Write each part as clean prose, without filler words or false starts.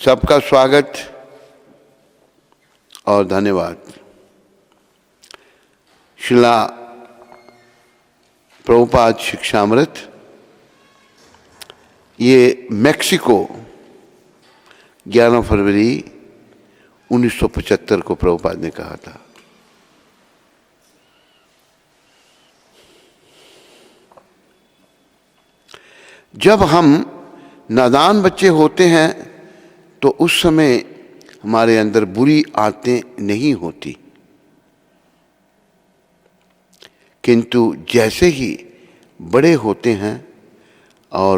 सबका स्वागत और धन्यवाद। श्रीला प्रभुपाद शिक्षामृत ये मैक्सिको 11 फरवरी 1975 को प्रभुपाद ने कहा था। जब हम नादान बच्चे होते हैं तो उस समय हमारे अंदर बुरी आदतें नहीं होती, किंतु जैसे ही बड़े होते हैं और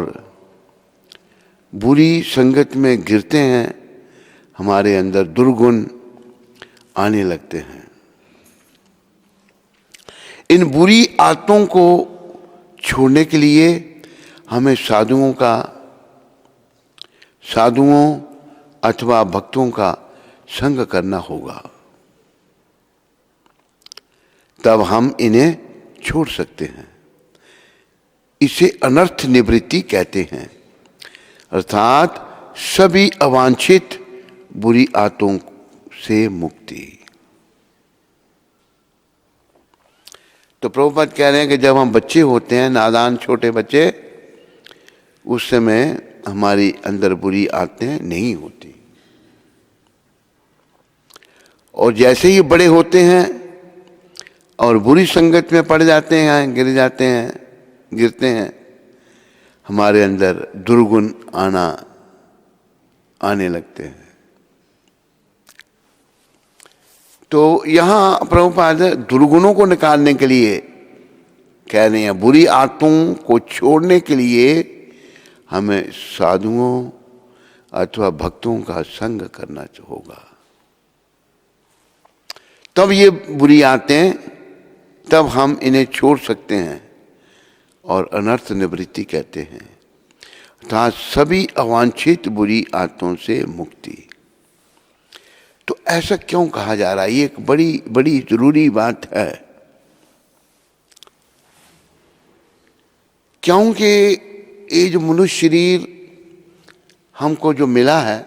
बुरी संगत में गिरते हैं, हमारे अंदर दुर्गुण आने लगते हैं। इन बुरी आदतों को छोड़ने के लिए हमें साधुओं अथवा भक्तों का संग करना होगा, तब हम इन्हें छोड़ सकते हैं। इसे अनर्थ निवृत्ति कहते हैं, अर्थात सभी अवांछित बुरी आदतों से मुक्ति। तो प्रभुपाद कह रहे हैं कि जब हम बच्चे होते हैं, नादान छोटे बच्चे, उस समय हमारी अंदर बुरी आदतें नहीं होती, और जैसे ही बड़े होते हैं और बुरी संगत में पड़ जाते हैं, गिरते हैं, हमारे अंदर दुर्गुण आने लगते हैं। तो यहाँ प्रभुपाद दुर्गुणों को निकालने के लिए कह रहे हैं, बुरी आदतों को छोड़ने के लिए हमें साधुओं अथवा भक्तों का संग करना होगा। तब ये बुरी आदतें, तब हम इन्हें छोड़ सकते हैं, और अनर्थ निवृत्ति कहते हैं, अर्थात सभी अवांछित बुरी आदतों से मुक्ति। तो ऐसा क्यों कहा जा रहा है? ये एक बड़ी बड़ी जरूरी बात है, क्योंकि ये जो मनुष्य शरीर हमको जो मिला है,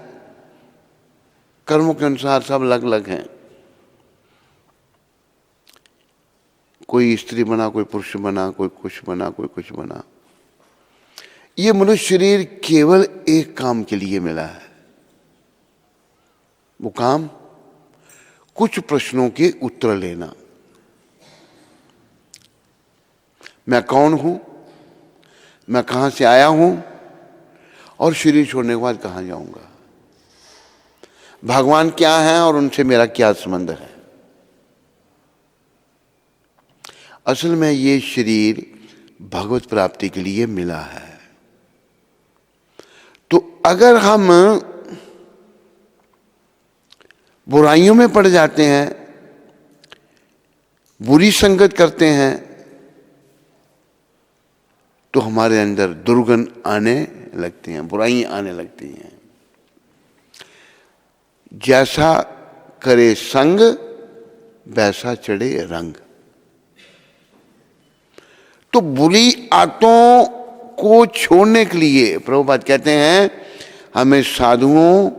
कर्मों के अनुसार सब अलग अलग हैं। कोई स्त्री बना, कोई पुरुष बना, कोई कुछ बना, कोई कुछ बना। ये मनुष्य शरीर केवल एक काम के लिए मिला है। वो काम कुछ प्रश्नों के उत्तर लेना। मैं कौन हूं, मैं कहां से आया हूं, और शरीर छोड़ने के बाद कहां जाऊंगा, भगवान क्या है और उनसे मेरा क्या संबंध है। असल में ये शरीर भगवत प्राप्ति के लिए मिला है। तो अगर हम बुराइयों में पड़ जाते हैं, बुरी संगत करते हैं, तो हमारे अंदर दुर्गुण आने लगती हैं, बुराइयां आने लगती हैं। जैसा करे संग वैसा चढ़े रंग। तो बुरी आदतों को छोड़ने के लिए प्रभुपाद कहते हैं, हमें साधुओं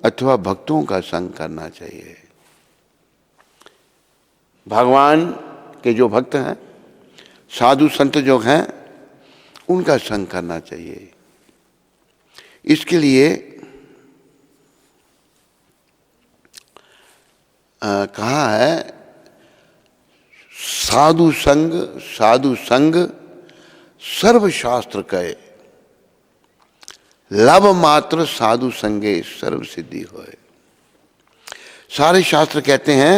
अथवा भक्तों का संग करना चाहिए। भगवान के जो भक्त हैं, साधु संत जो हैं, उनका संग करना चाहिए। इसके लिए कहा है, साधु संग सर्वशास्त्र कहे, लव मात्र साधु संगे सर्व सिद्धि होए। सारे शास्त्र कहते हैं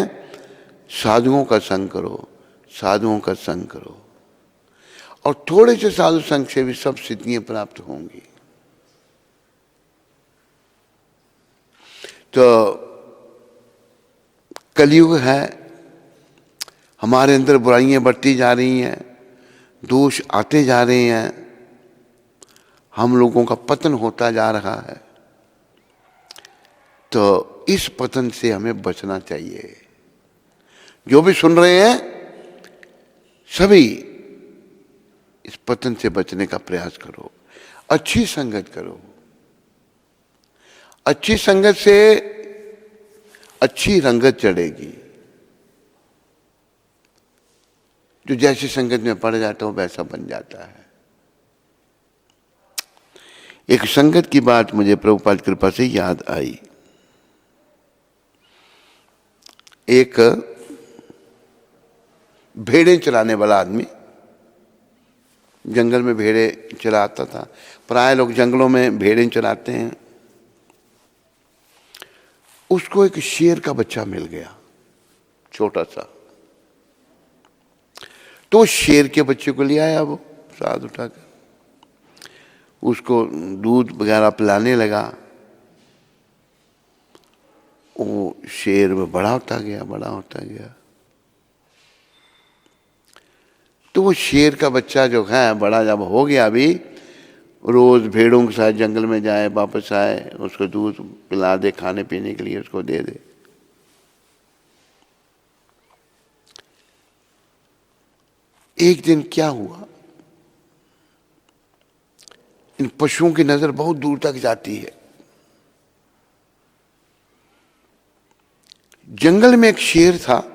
साधुओं का संग करो, साधुओं का संग करो, और थोड़े से साधु संग से भी सब सिद्धियां प्राप्त होंगी। तो कलयुग है, हमारे अंदर बुराइयां बढ़ती जा रही हैं, दोष आते जा रहे हैं, हम लोगों का पतन होता जा रहा है। तो इस पतन से हमें बचना चाहिए। जो भी सुन रहे हैं सभी इस पतन से बचने का प्रयास करो, अच्छी संगत करो, अच्छी संगत से अच्छी रंगत चढ़ेगी। जो जैसी संगत में पड़ जाता है वैसा बन जाता है। एक संगत की बात मुझे प्रभुपाद कृपा से याद आई। एक भेड़ें चराने वाला आदमी जंगल में भेड़े चराता था। प्राय लोग जंगलों में भेड़ें चराते हैं। उसको एक शेर का बच्चा मिल गया, छोटा सा। तो शेर के बच्चे को ले आया, वो साथ उठाकर उसको दूध वगैरह पिलाने लगा। वो शेर में बड़ा होता गया, बड़ा होता गया। तो वो शेर का बच्चा जो है बड़ा जब हो गया, अभी रोज भेड़ों के साथ जंगल में जाए, वापस आए, उसको दूध पिला दे, खाने पीने के लिए उसको दे दे। एक दिन क्या हुआ, इन पशुओं की नजर बहुत दूर तक जाती है। जंगल में एक शेर था।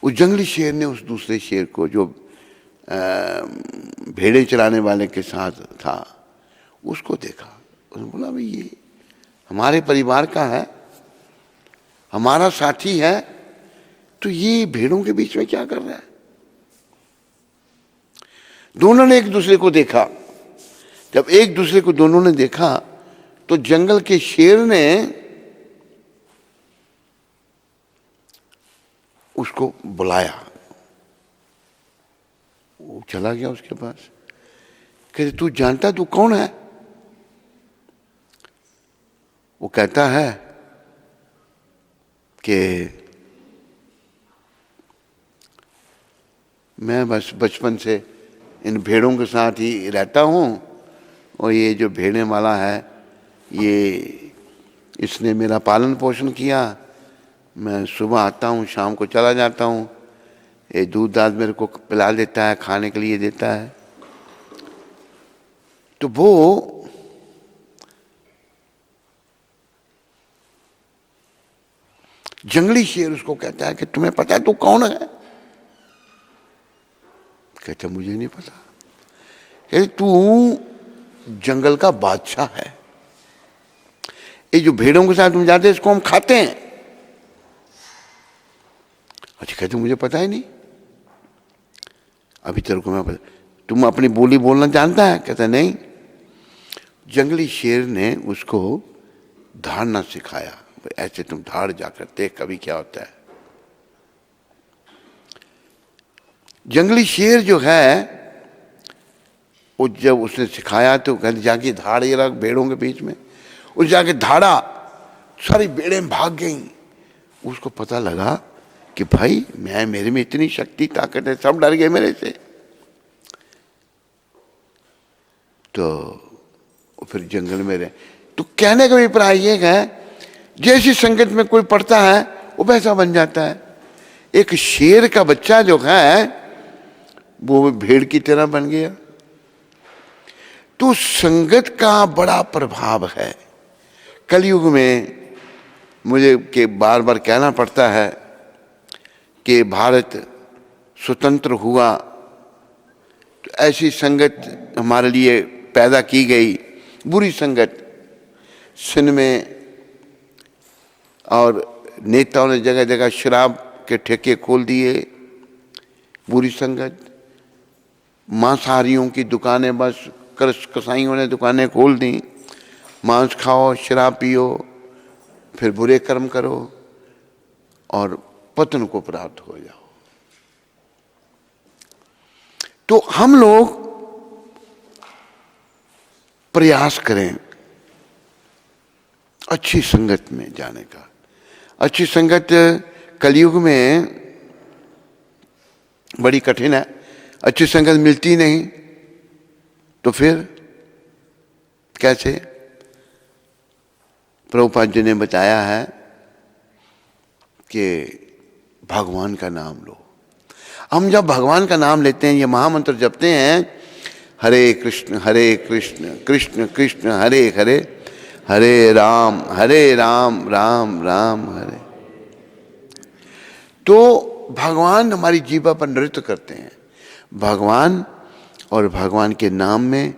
उस जंगली शेर ने उस दूसरे शेर को, जो भेड़े चराने वाले के साथ था, उसको देखा। उसने बोला, भाई ये हमारे परिवार का है, हमारा साथी है, तो ये भेड़ों के बीच में क्या कर रहा है। दोनों ने एक दूसरे को देखा। जब एक दूसरे को दोनों ने देखा तो जंगल के शेर ने उसको बुलाया। वो चला गया उसके पास। कहते, तू जानता तू कौन है? वो कहता है कि मैं बस बचपन से इन भेड़ों के साथ ही रहता हूँ, और ये जो भेड़े वाला है, ये इसने मेरा पालन पोषण किया। मैं सुबह आता हूँ, शाम को चला जाता हूँ, ये दूध दाद मेरे को पिला देता है, खाने के लिए देता है। तो वो जंगली शेर उसको कहता है कि तुम्हें पता है तू कौन है? कहता, मुझे नहीं पता। तू जंगल का बादशाह है। ये जो भेड़ों के साथ तुम जाते हैं, इसको हम खाते हैं। अच्छा, कहते मुझे पता ही नहीं। अभी तेरे को मैं पता। तुम अपनी बोली बोलना जानता है? कहता नहीं। जंगली शेर ने उसको धाड़ना सिखाया। ऐसे तुम धाड़ जाकर देख कभी क्या होता है। जंगली शेर जो है, वो जब उसने सिखाया तो कहते जाके धाड़ ये रख भेड़ों के बीच में। उस जाके धाड़ा, सारी भेड़ें भाग गईं। उसको पता लगा कि भाई मेरे में इतनी शक्ति ताकत है, सब डर गए मेरे से। तो फिर जंगल में रहे। तो कहने का अभिप्राय ये है, जैसी संगत में कोई पड़ता है वो वैसा बन जाता है। एक शेर का बच्चा जो है वो भेड़ की तरह बन गया। तो संगत का बड़ा प्रभाव है। कलयुग में मुझे के बार बार कहना पड़ता है कि भारत स्वतंत्र हुआ तो ऐसी संगत हमारे लिए पैदा की गई, बुरी संगत। सिंध में और नेताओं ने जगह जगह शराब के ठेके खोल दिए, बुरी संगत। मांसाहारियों की दुकानें, बस कसाईयों ने दुकानें खोल दी। मांस खाओ, शराब पियो, फिर बुरे कर्म करो और पतन को प्राप्त हो जाओ। तो हम लोग प्रयास करें अच्छी संगत में जाने का। अच्छी संगत कलयुग में बड़ी कठिन है। अच्छी संगत मिलती नहीं तो फिर कैसे? प्रभुपाद जी ने बताया है कि भगवान का नाम लो। हम जब भगवान का नाम लेते हैं, ये महामंत्र जपते हैं, हरे कृष्ण कृष्ण कृष्ण हरे हरे, हरे राम राम राम हरे। तो भगवान हमारी जीवा पर नृत्य करते हैं। भगवान और भगवान के नाम में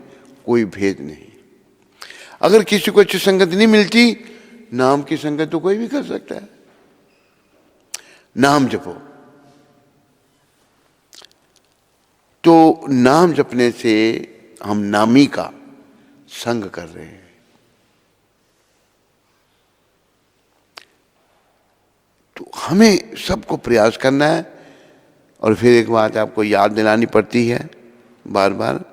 कोई भेद नहीं। अगर किसी को अच्छी संगत नहीं मिलती, नाम की संगत तो कोई भी कर सकता है। नाम जपो। तो नाम जपने से हम नामी का संग कर रहे हैं। तो हमें सबको प्रयास करना है। और फिर एक बात आपको याद दिलानी पड़ती है बार बार,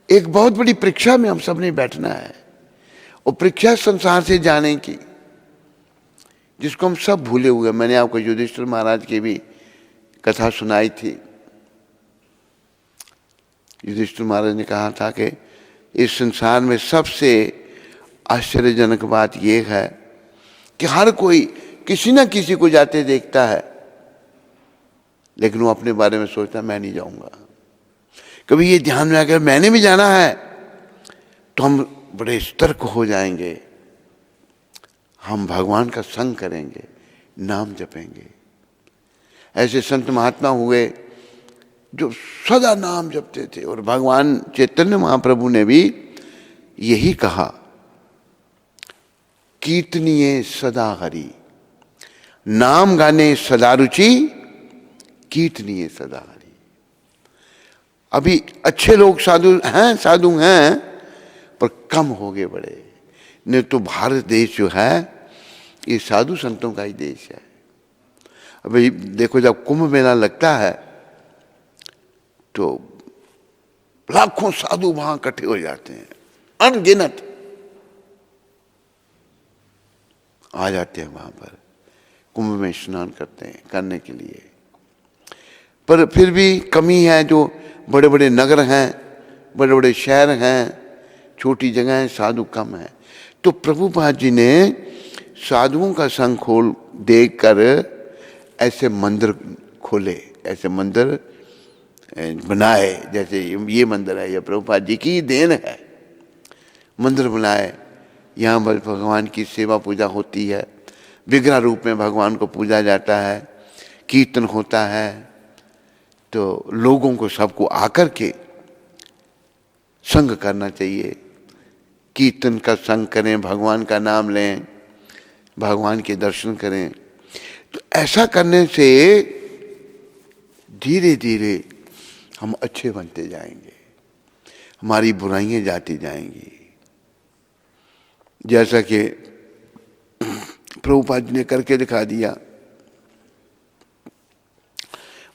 एक बहुत बड़ी परीक्षा में हम सब ने बैठना है। और परीक्षा संसार से जाने की, जिसको हम सब भूले हुए। मैंने आपको युधिष्ठिर महाराज की भी कथा सुनाई थी। युधिष्ठिर महाराज ने कहा था कि इस संसार में सबसे आश्चर्यजनक बात यह है कि हर कोई किसी ना किसी को जाते देखता है, लेकिन वो अपने बारे में सोचता है मैं नहीं जाऊंगा। कभी ये ध्यान में आकर मैंने भी जाना है, तो हम बड़े सतर्क हो जाएंगे। हम भगवान का संग करेंगे, नाम जपेंगे। ऐसे संत महात्मा हुए जो सदा नाम जपते थे। और भगवान चैतन्य महाप्रभु ने भी यही कहा, कीर्तनीय सदा हरि, नाम गाने सदा रुचि, कीर्तनीय सदा हरि। अभी अच्छे लोग साधु हैं, पर कम हो गए बड़े। नहीं तो भारत देश जो है ये साधु संतों का ही देश है। अभी देखो, जब कुंभ मेला लगता है तो लाखों साधु वहां इकट्ठे हो जाते हैं, अनगिनत आ जाते हैं वहां पर कुंभ में स्नान करने के लिए। पर फिर भी कमी है। जो बड़े बड़े नगर हैं, बड़े बड़े शहर हैं, छोटी जगह हैं, साधु कम हैं। तो प्रभुपाद जी ने साधुओं का संग खोल देखकर ऐसे मंदिर खोले, ऐसे मंदिर बनाए। जैसे ये मंदिर है, ये प्रभुपाद जी की देन है। मंदिर बनाए, यहाँ पर भगवान की सेवा पूजा होती है, विग्रह रूप में भगवान को पूजा जाता है, कीर्तन होता है। तो लोगों को सबको आकर के संग करना चाहिए। कीर्तन का संग करें, भगवान का नाम लें, भगवान के दर्शन करें। तो ऐसा करने से धीरे धीरे हम अच्छे बनते जाएंगे, हमारी बुराइयां जाती जाएंगी। जैसा कि प्रभुपाद जी ने करके दिखा दिया।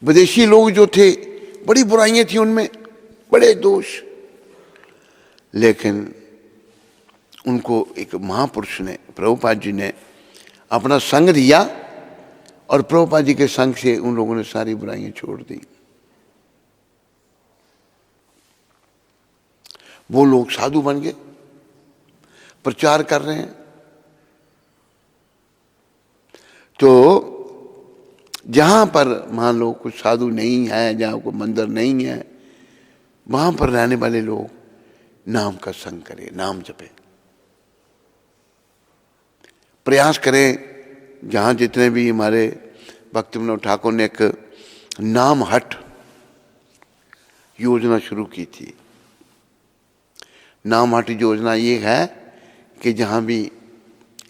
विदेशी लोग जो थे, बड़ी बुराइयां थी उनमें, बड़े दोष, लेकिन उनको एक महापुरुष ने, प्रभुपाद जी ने अपना संग दिया और प्रभुपाद जी के संग से उन लोगों ने सारी बुराइयां छोड़ दी। वो लोग साधु बन गए, प्रचार कर रहे हैं। तो जहां पर मान लो कुछ साधु नहीं है, जहां कोई मंदिर नहीं है, वहां पर रहने वाले लोग नाम का संग करें, नाम जपें, प्रयास करें। जहां जितने भी हमारे भक्ति विनोद ठाकुर ने एक नाम हट योजना शुरू की थी। नाम हट योजना ये है कि जहां भी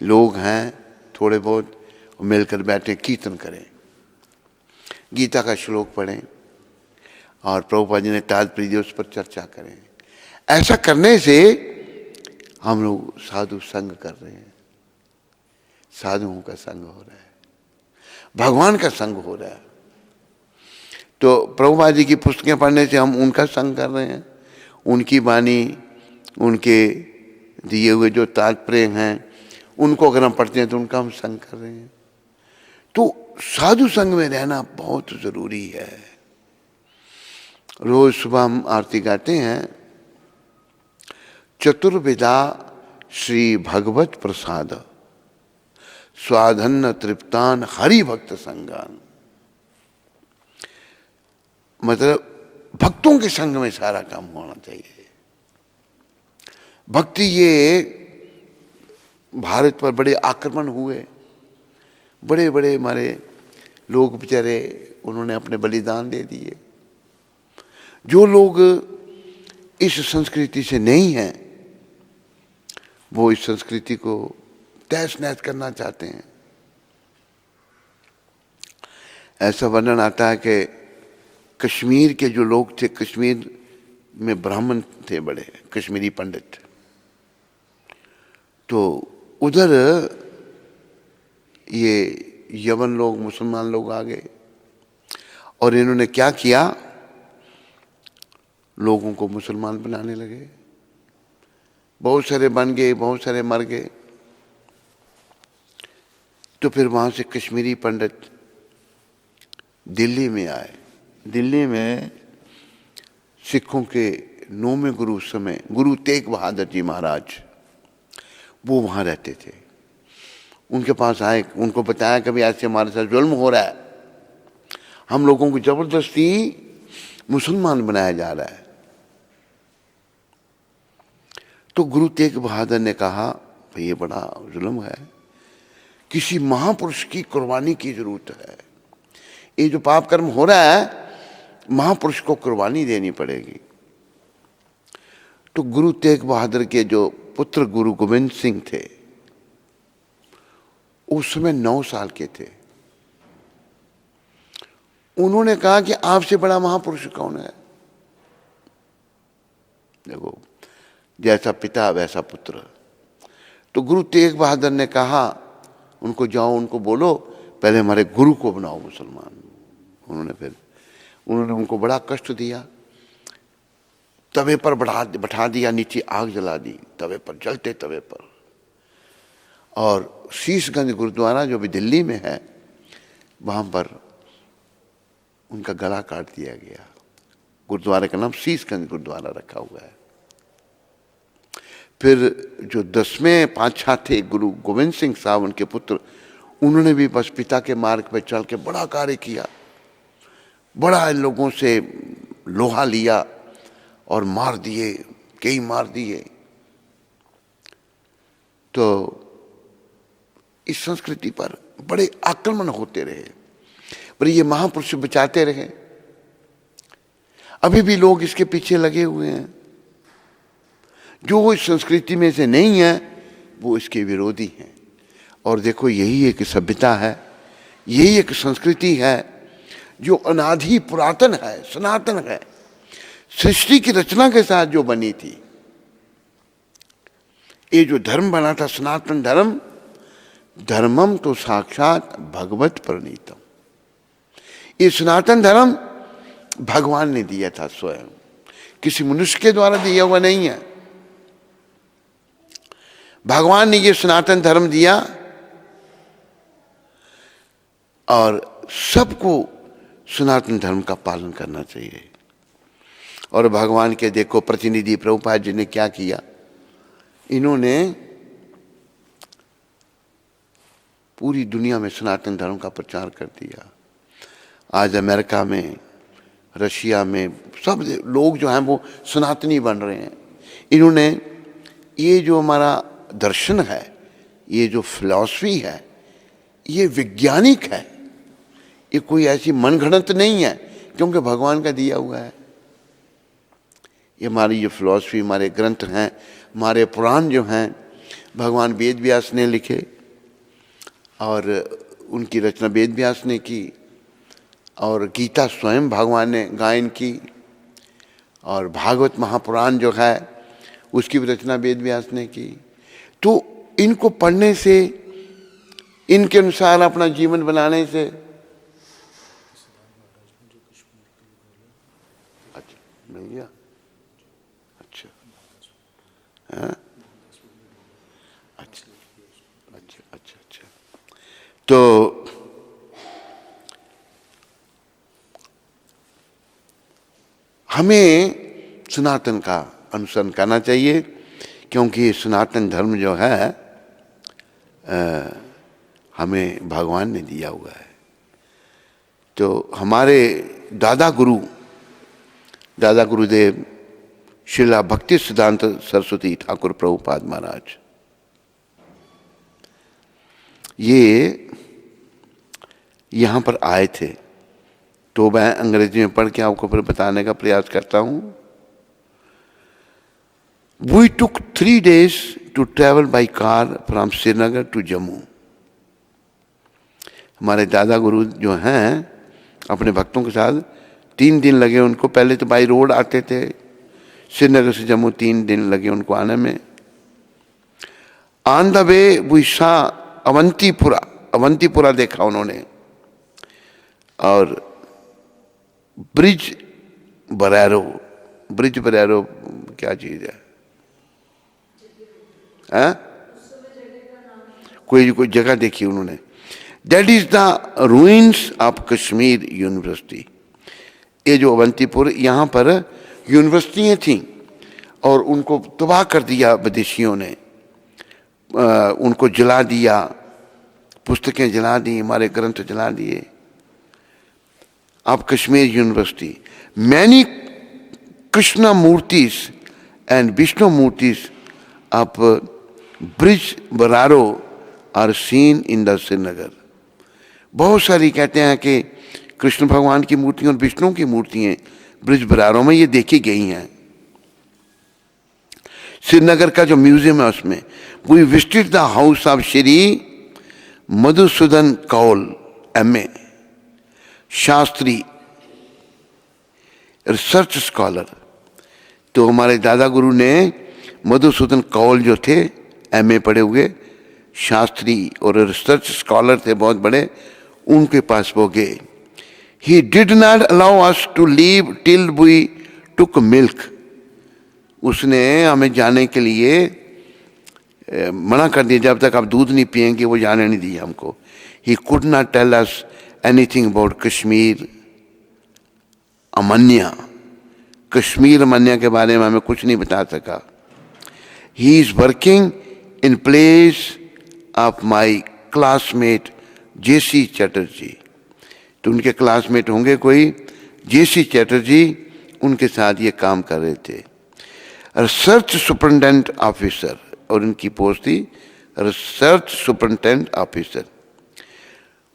लोग हैं थोड़े बहुत मिलकर बैठे, कीर्तन करें, गीता का श्लोक पढ़ें और प्रभुपाद जी ने तात्पर्य उस पर चर्चा करें। ऐसा करने से हम लोग साधु संग कर रहे हैं, साधुओं का संग हो रहा है, भगवान का संग हो रहा है। तो प्रभुपाद जी की पुस्तकें पढ़ने से हम उनका संग कर रहे हैं, उनकी वाणी, उनके दिए हुए जो तात्पर्य हैं उनको अगर हम पढ़ते हैं तो उनका हम संग कर रहे हैं। तो साधु संग में रहना बहुत जरूरी है। रोज सुबह हम आरती गाते हैं, चतुर्विधा श्री भगवत प्रसाद, स्वाधन्न तृप्तान हरि भक्त संगान। मतलब भक्तों के संग में सारा काम होना चाहिए। भक्ति ये भारत पर बड़े आक्रमण हुए, बड़े बड़े हमारे लोग बेचारे उन्होंने अपने बलिदान दे दिए। जो लोग इस संस्कृति से नहीं हैं वो इस संस्कृति को तहस नहस करना चाहते हैं। ऐसा वर्णन आता है कि कश्मीर के जो लोग थे, कश्मीर में ब्राह्मण थे बड़े, कश्मीरी पंडित, तो उधर ये यवन लोग, मुसलमान लोग आ गए और इन्होंने क्या किया, लोगों को मुसलमान बनाने लगे। बहुत सारे बन गए, बहुत सारे मर गए। तो फिर वहां से कश्मीरी पंडित दिल्ली में आए। दिल्ली में सिखों के 9वें गुरु उस समय गुरु तेग बहादुर जी महाराज, वो वहां रहते थे। उनके पास आए, उनको बताया कभी ऐसे हमारे साथ जुल्म हो रहा है, हम लोगों को जबरदस्ती मुसलमान बनाया जा रहा है। तो गुरु तेग बहादुर ने कहा भाई ये बड़ा जुल्म है, किसी महापुरुष की कुर्बानी की जरूरत है। ये जो पाप कर्म हो रहा है महापुरुष को कुर्बानी देनी पड़ेगी। तो गुरु तेग बहादुर के जो पुत्र गुरु गोविंद सिंह थे उस समय 9 साल के थे। उन्होंने कहा कि आपसे बड़ा महापुरुष कौन है। देखो, जैसा पिता वैसा पुत्र। तो गुरु तेग बहादुर ने कहा उनको, जाओ उनको बोलो पहले हमारे गुरु को बनाओ मुसलमान। उन्होंने उनको बड़ा कष्ट दिया, तवे पर बैठा दिया, नीचे आग जला दी तवे पर, जलते तवे पर। और शीशगंज गुरुद्वारा जो भी दिल्ली में है वहां पर उनका गला काट दिया गया। गुरुद्वारे का नाम शीशगंज गुरुद्वारा रखा हुआ है। फिर जो 10वें पातशाह थे गुरु गोविंद सिंह साहब, उनके पुत्र, उन्होंने भी बस पिता के मार्ग पर चल के बड़ा कार्य किया। बड़ा लोगों से लोहा लिया और मार दिए, कई मार दिए। तो इस संस्कृति पर बड़े आक्रमण होते रहे, पर ये महापुरुष बचाते रहे। अभी भी लोग इसके पीछे लगे हुए हैं। जो इस संस्कृति में से नहीं है वो इसके विरोधी हैं। और देखो, यही एक सभ्यता है, यही एक संस्कृति है जो अनादि पुरातन है, सनातन है, सृष्टि की रचना के साथ जो बनी थी। ये जो धर्म बना था सनातन धर्म, धर्मम तो साक्षात भगवत प्रणीतम। ये सनातन धर्म भगवान ने दिया था स्वयं, किसी मनुष्य के द्वारा दिया हुआ नहीं है। भगवान ने ये सनातन धर्म दिया और सबको सनातन धर्म का पालन करना चाहिए। और भगवान के देखो प्रतिनिधि प्रभुपाद जी ने क्या किया, इन्होंने पूरी दुनिया में सनातन धर्म का प्रचार कर दिया। आज अमेरिका में, रशिया में सब लोग जो हैं वो सनातनी बन रहे हैं। इन्होंने ये जो हमारा दर्शन है, ये जो फिलॉसफी है, ये वैज्ञानिक है, ये कोई ऐसी मनगढ़ंत नहीं है, क्योंकि भगवान का दिया हुआ है। ये हमारी जो फिलॉसफी, हमारे ग्रंथ हैं, हमारे पुराण जो हैं, भगवान वेद व्यास ने लिखे और उनकी रचना वेद व्यास ने की, और गीता स्वयं भगवान ने गायन की, और भागवत महापुराण जो है उसकी भी रचना वेद व्यास ने की। तो इनको पढ़ने से, इनके अनुसार अपना जीवन बनाने से, अच्छा मिल गया, अच्छा हाँ, अच्छा अच्छा अच्छा अच्छा। तो हमें सनातन का अनुसरण करना चाहिए, क्योंकि सनातन धर्म जो है हमें भगवान ने दिया हुआ है। तो हमारे दादा गुरुदेव श्रीला भक्ति सिद्धांत सरस्वती ठाकुर प्रभुपाद महाराज, ये यहाँ पर आए थे, तो मैं अंग्रेजी में पढ़ के आपको फिर बताने का प्रयास करता हूँ। We took 3 days to travel by car from Srinagar to Jammu. हमारे दादा गुरु जो हैं अपने भक्तों के साथ 3 दिन लगे उनको। पहले तो बाई रोड आते थे, श्रीनगर से जम्मू 3 दिन लगे उनको आने में। On the way we saw Avantipura, Avantipura देखा उन्होंने, और ब्रिज बरैरो, ब्रिज बरैरो क्या चीज है? कोई जगह देखी उन्होंने। That is the ruins of Kashmir university. ये जो अवंतीपुर, यहाँ पर यूनिवर्सिटियाँ थीं और उनको तबाह कर दिया विदेशियों ने, उनको जला दिया, पुस्तकें जला दी, हमारे ग्रंथ जला दिए। Of Kashmir university many Krishna murtis and Vishnu murtis of ब्रिज बरारो are seen in the Srinagar. बहुत सारी कहते हैं कि कृष्ण भगवान की मूर्तियां और विष्णु की मूर्तियां ब्रिज बरारो में ये देखी गई हैं। श्रीनगर का जो म्यूजियम है उसमें we visited the house of Shri Madhusudan Kaul MA, Shastri, research scholar. तो हमारे दादा गुरु ने मधुसूदन कौल जो थे MA पढ़े हुए शास्त्री और रिसर्च स्कॉलर थे बहुत बड़े, उनके पास वो गए। He did not allow us to leave till we took milk. उसने हमें जाने के लिए मना कर दिया, जब तक आप दूध नहीं पिएंगे वो जाने नहीं दिया हमको। He could not tell us anything about Kashmir अमन्या, Kashmir अमन्या के बारे में हमें कुछ नहीं बता सका। He is working in place of my classmate JC Chatterjee. तो उनके क्लासमेट होंगे कोई JC चैटर्जी, उनके साथ ये काम कर रहे थे। रिसर्च सुपरिटेंडेंट ऑफिसर, और इनकी पोस्ट थी research superintendent officer.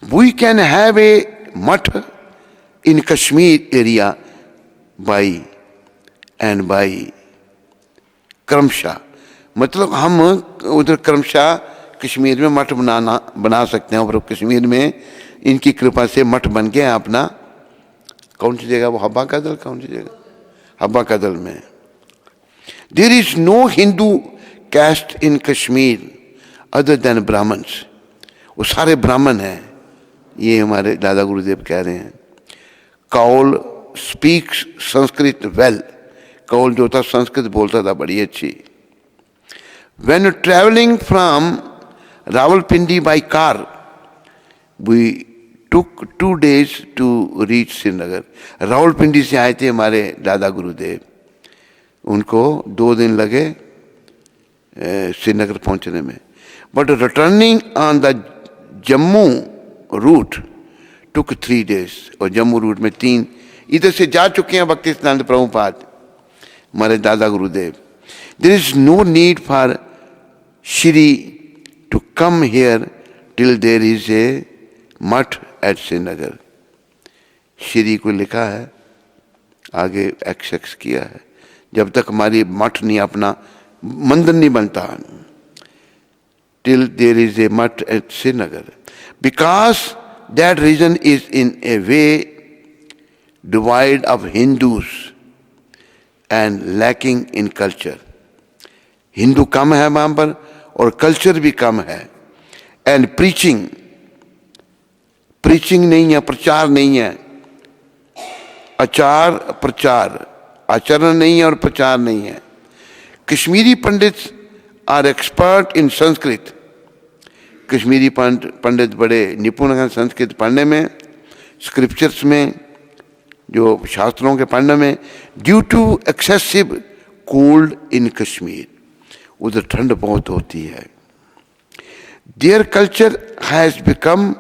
We can have a math in Kashmir area by and by क्रमशः, मतलब हम उधर क्रमशः कश्मीर में मठ बना सकते हैं। और कश्मीर में इनकी कृपा से मठ बन गया अपना। कौन सी जगह वो? हब्बा कदल, कौन सी जगह? हब्बा कदल में। There is no Hindu caste in Kashmir other than Brahmins. वो सारे ब्राह्मण हैं, ये हमारे दादा गुरुदेव कह रहे हैं। कौल स्पीक्स संस्कृत वेल, कौल जो था संस्कृत बोलता था बड़ी अच्छी। When traveling from Rawalpindi by car, we took 2 days to reach Srinagar. Rawalpindi से आए थे हमारे दादा गुरुदेव, उनको 2 दिन लगे श्रीनगर पहुंचने में। But returning on the Jammu route took 3 days, और जम्मू रूट में 3 इधर से जा चुके हैं भक्तिसिद्धांत प्रभुपाद हमारे दादा गुरुदेव। There is no need for Shri to come here till there is a मठ at Srinagar। श्री को लिखा है, आगे XX किया है, जब तक हमारी मठ नहीं, अपना मंदिर नहीं बनता, till there is a मठ at Srinagar, because that region is in a way devoid of Hindus and lacking in culture। Hindu कम है वहां पर और कल्चर भी कम है। एंड प्रीचिंग, प्रीचिंग नहीं है, प्रचार नहीं है। आचार प्रचार, आचरण नहीं है और प्रचार नहीं है। Kashmiri Pandit are expert in Sanskrit. Kashmiri Pandit बड़े निपुण हैं संस्कृत पढ़ने में, स्क्रिप्चर्स में, जो शास्त्रों के पढ़ने में। Due to excessive cold in Kashmir, उधर ठंड बहुत होती है। There culture has become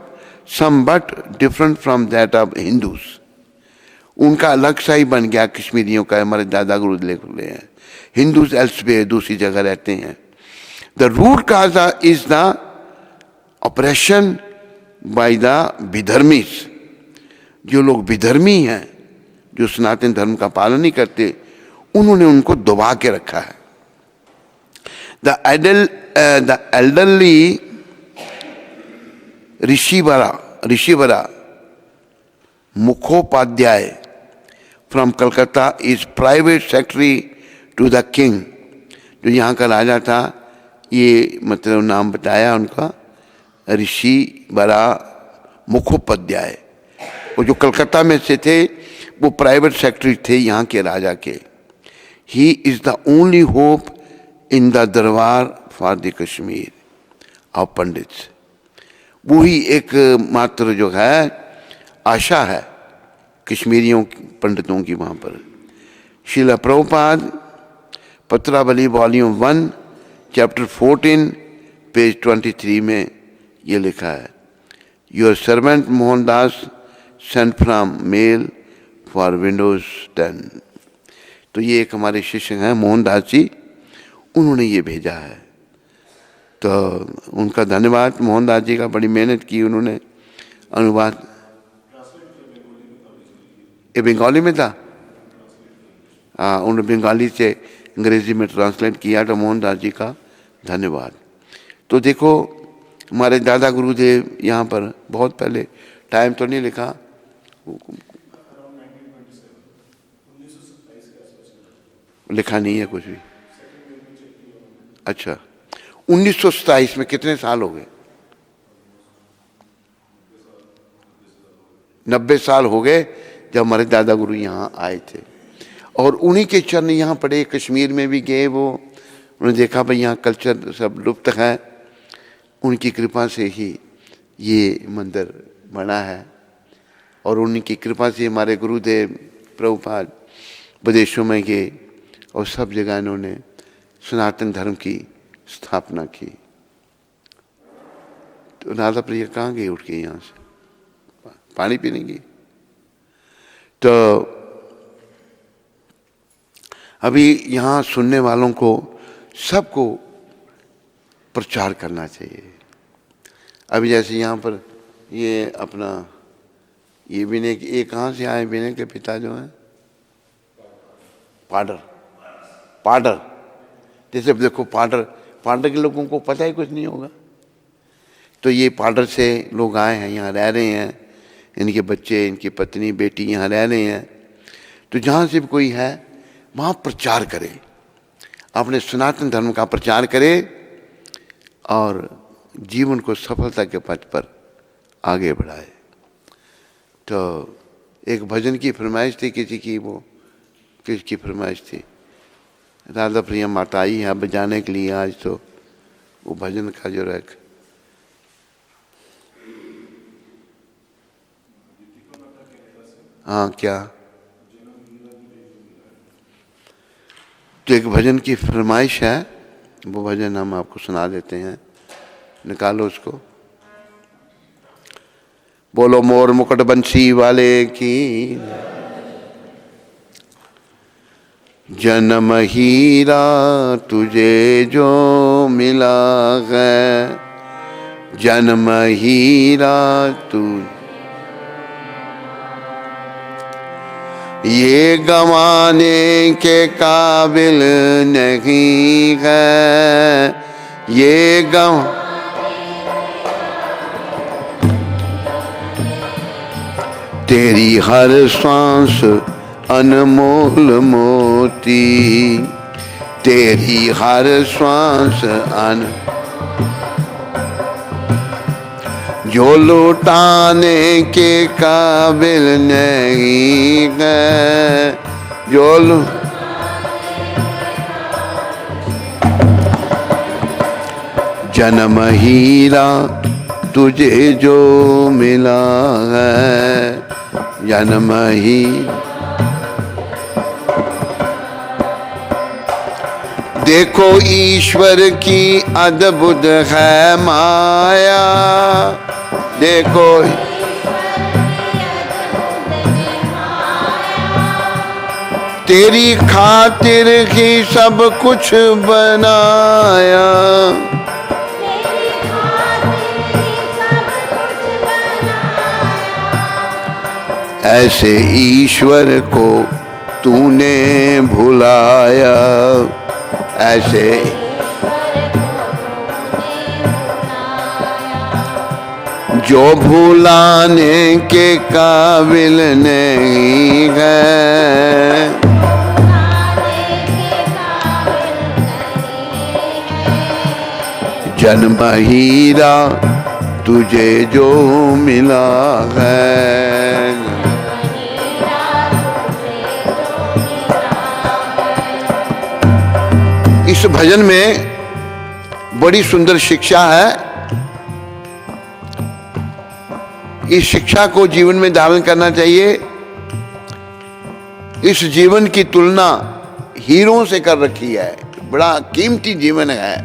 somewhat different from that of Hindus. उनका अलग सा ही बन गया कश्मीरियों का, हमारे दादा गुरु लिख रहे हैं। हिंदूज एल्सवेयर, दूसरी जगह रहते हैं। The root cause is the operation by the vidharmis. जो लोग विधर्मी हैं, जो सनातन धर्म का पालन नहीं करते, उन्होंने उनको दबा के रखा है। The elderly Rishivara Mukhopadhyay from Calcutta is private secretary to the king. जो यहाँ का राजा था, ये मतलब नाम बताया उनका, ऋषिवरा मुखोपाध्याय। वो जो कलकत्ता में से थे, वो प्राइवेट सेक्रेटरी थे यहाँ के राजा के। He is the only hope in the darbar for the Kashmir of Pandits. वो ही एक मात्र जो है आशा है कश्मीरियों पंडितों की वहाँ पर। Srila Prabhupada Patravali volume 1 chapter 14 page 23 में ये लिखा है, your servant Mohandas sent from mail for Windows 10। तो ये एक हमारे शिष्य हैं मोहनदास जी, उन्होंने ये भेजा है। तो उनका धन्यवाद। मोहनदास जी का बड़ी मेहनत की उन्होंने। अनुवाद ये बंगाली में था, हाँ, उन्होंने बंगाली से अंग्रेजी में ट्रांसलेट किया। तो मोहनदास जी का धन्यवाद। तो देखो हमारे दादा गुरुदेव यहाँ पर बहुत पहले, टाइम तो नहीं लिखा, लिखा नहीं है कुछ भी। अच्छा, 1927 में कितने साल हो गए? 90 साल हो गए जब हमारे दादा गुरु यहाँ आए थे। और उन्हीं के चरण यहाँ पड़े। कश्मीर में भी गए वो, उन्होंने देखा भाई यहाँ कल्चर सब लुप्त है। उनकी कृपा से ही ये मंदिर बना है। और उनकी कृपा से हमारे गुरुदेव प्रभुपाद विदेशों में गए और सब जगह इन्होंने सनातन धर्म की स्थापना की। तो राधा प्रिया कहाँ गई उठ के यहाँ से पानी पीने की? तो अभी यहाँ सुनने वालों को सबको प्रचार करना चाहिए। अभी जैसे यहाँ पर ये अपना ये विनय, ये कहाँ से आए? विनय के पिता जो हैं पाडर। जैसे देखो पाडर के लोगों को पता ही कुछ नहीं होगा। तो ये पाडर से लोग आए हैं, यहाँ रह रहे हैं, इनके बच्चे, इनकी पत्नी, बेटी यहाँ रह रहे हैं। तो जहाँ से भी कोई है वहाँ प्रचार करे, अपने सनातन धर्म का प्रचार करे और जीवन को सफलता के पथ पर आगे बढ़ाए। तो एक भजन की फरमाइश थी किसी की, वो किसकी फरमाइश थी? राधा प्रिया माता आई है बजाने के लिए आज। तो वो भजन का जो रख, हाँ क्या, तो एक भजन की फरमाइश है, वो भजन हम आपको सुना देते हैं, निकालो उसको। बोलो मोर मुकुट बंसी वाले की, जन्म हीरा तुझे जो मिला है, जन्म हीरा तू ये गंवाने के काबिल नहीं है, ये तेरी हर सांस अनमोल मोती, तेरी हर सांस जो लुटाने के काबिल नहीं है, जो जन्म हीरा तुझे जो मिला है, जन्म ही देखो ईश्वर की अद्भुत है माया, देखो तेरी खातिर ही सब कुछ बनाया, ऐसे ईश्वर को तूने भुलाया, ऐसे जो भुलाने के काबिल नहीं है। जन्म हीरा तुझे जो मिला है। इस भजन में बड़ी सुंदर शिक्षा है। इस शिक्षा को जीवन में धारण करना चाहिए। इस जीवन की तुलना हीरों से कर रखी है। बड़ा कीमती जीवन है।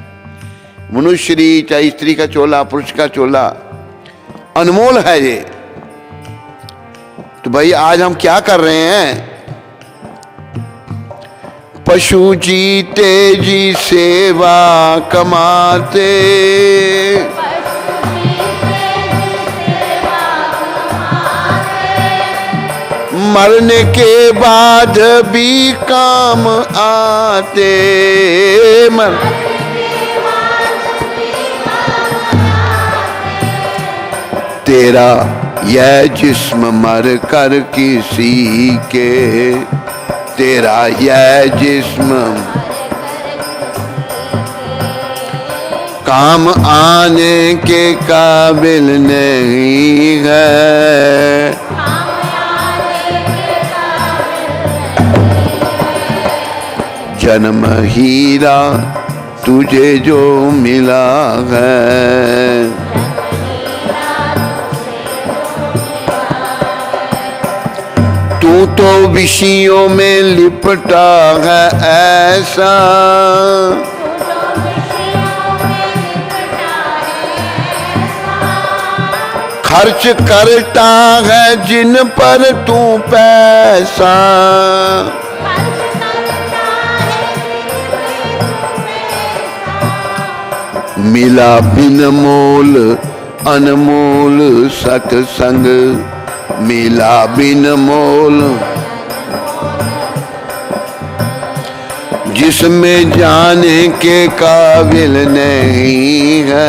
मनुष्य चाहे स्त्री का चोला, पुरुष का चोला, अनमोल है ये। तो भाई आज हम क्या कर रहे हैं? पशु जीते जी सेवा कमाते, मरने के बाद भी काम आते। तेरा यह जिस्म मर कर किसी के, तेरा यह जिस्म काम आने के काबिल नहीं है। जन्म हीरा तुझे जो मिला है। तू तो विषयों में लिपटा है ऐसा, खर्च करता है जिन पर तू पैसा। मिला बिन मोल अनमोल सत्संग, मिला बिन मोल जिसमें जाने के काबिल नहीं है।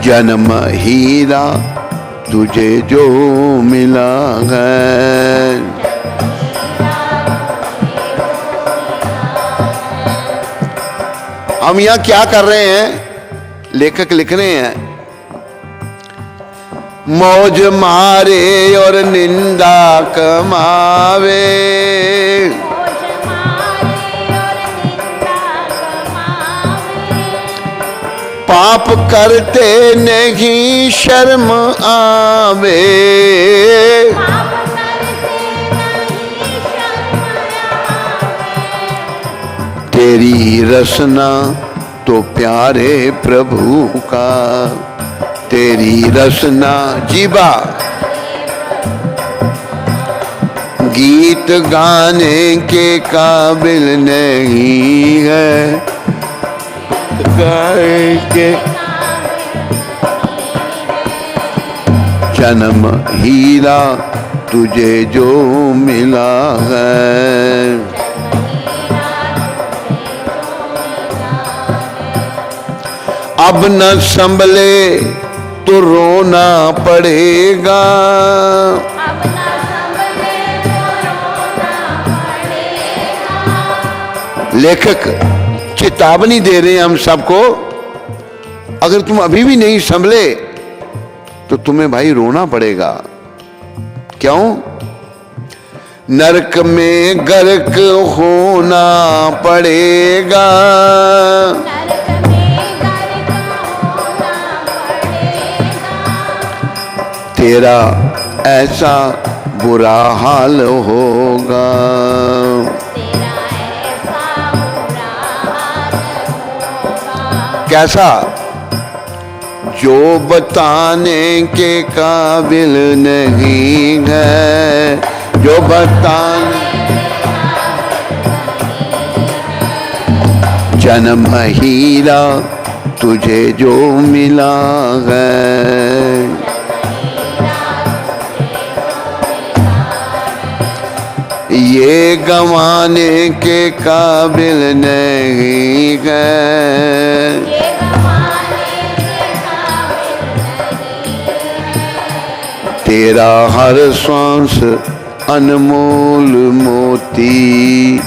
जन्म हीरा तुझे जो मिला है। हम यहाँ क्या कर रहे हैं? लेखक लिख रहे हैं, मौज मारे और निंदा कमावे, पाप करते नहीं शर्म आवे। तेरी रसना तो प्यारे प्रभु का, तेरी रसना जीवा गीत गाने के काबिल नहीं है। गाए के जन्म हीरा तुझे जो मिला है। अब न संभले तो रोना पड़ेगा, लेखक चेतावनी दे रहे हैं हम सबको, अगर तुम अभी भी नहीं संभले तो तुम्हें भाई रोना पड़ेगा। क्यों? नरक में गर्क होना पड़ेगा, तेरा ऐसा बुरा हाल होगा। कैसा? जो बताने के काबिल नहीं है, जो बताने। जन्म हीरा तुझे जो मिला है, ये गंवाने के काबिल नहीं है। तेरा हर सांस अनमोल मोती,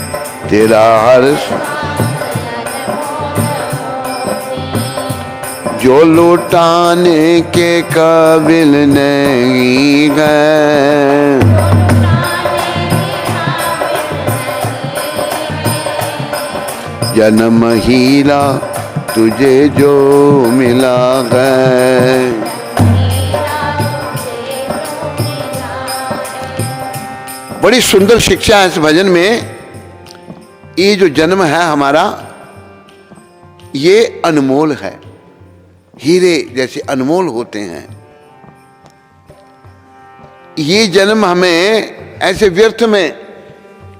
तेरा हर जो लौटाने के काबिल नहीं है। जन्म हीरा तुझे जो मिला है। बड़ी सुंदर शिक्षा है इस भजन में। ये जो जन्म है हमारा, ये अनमोल है, हीरे जैसे अनमोल होते हैं। ये जन्म हमें ऐसे व्यर्थ में,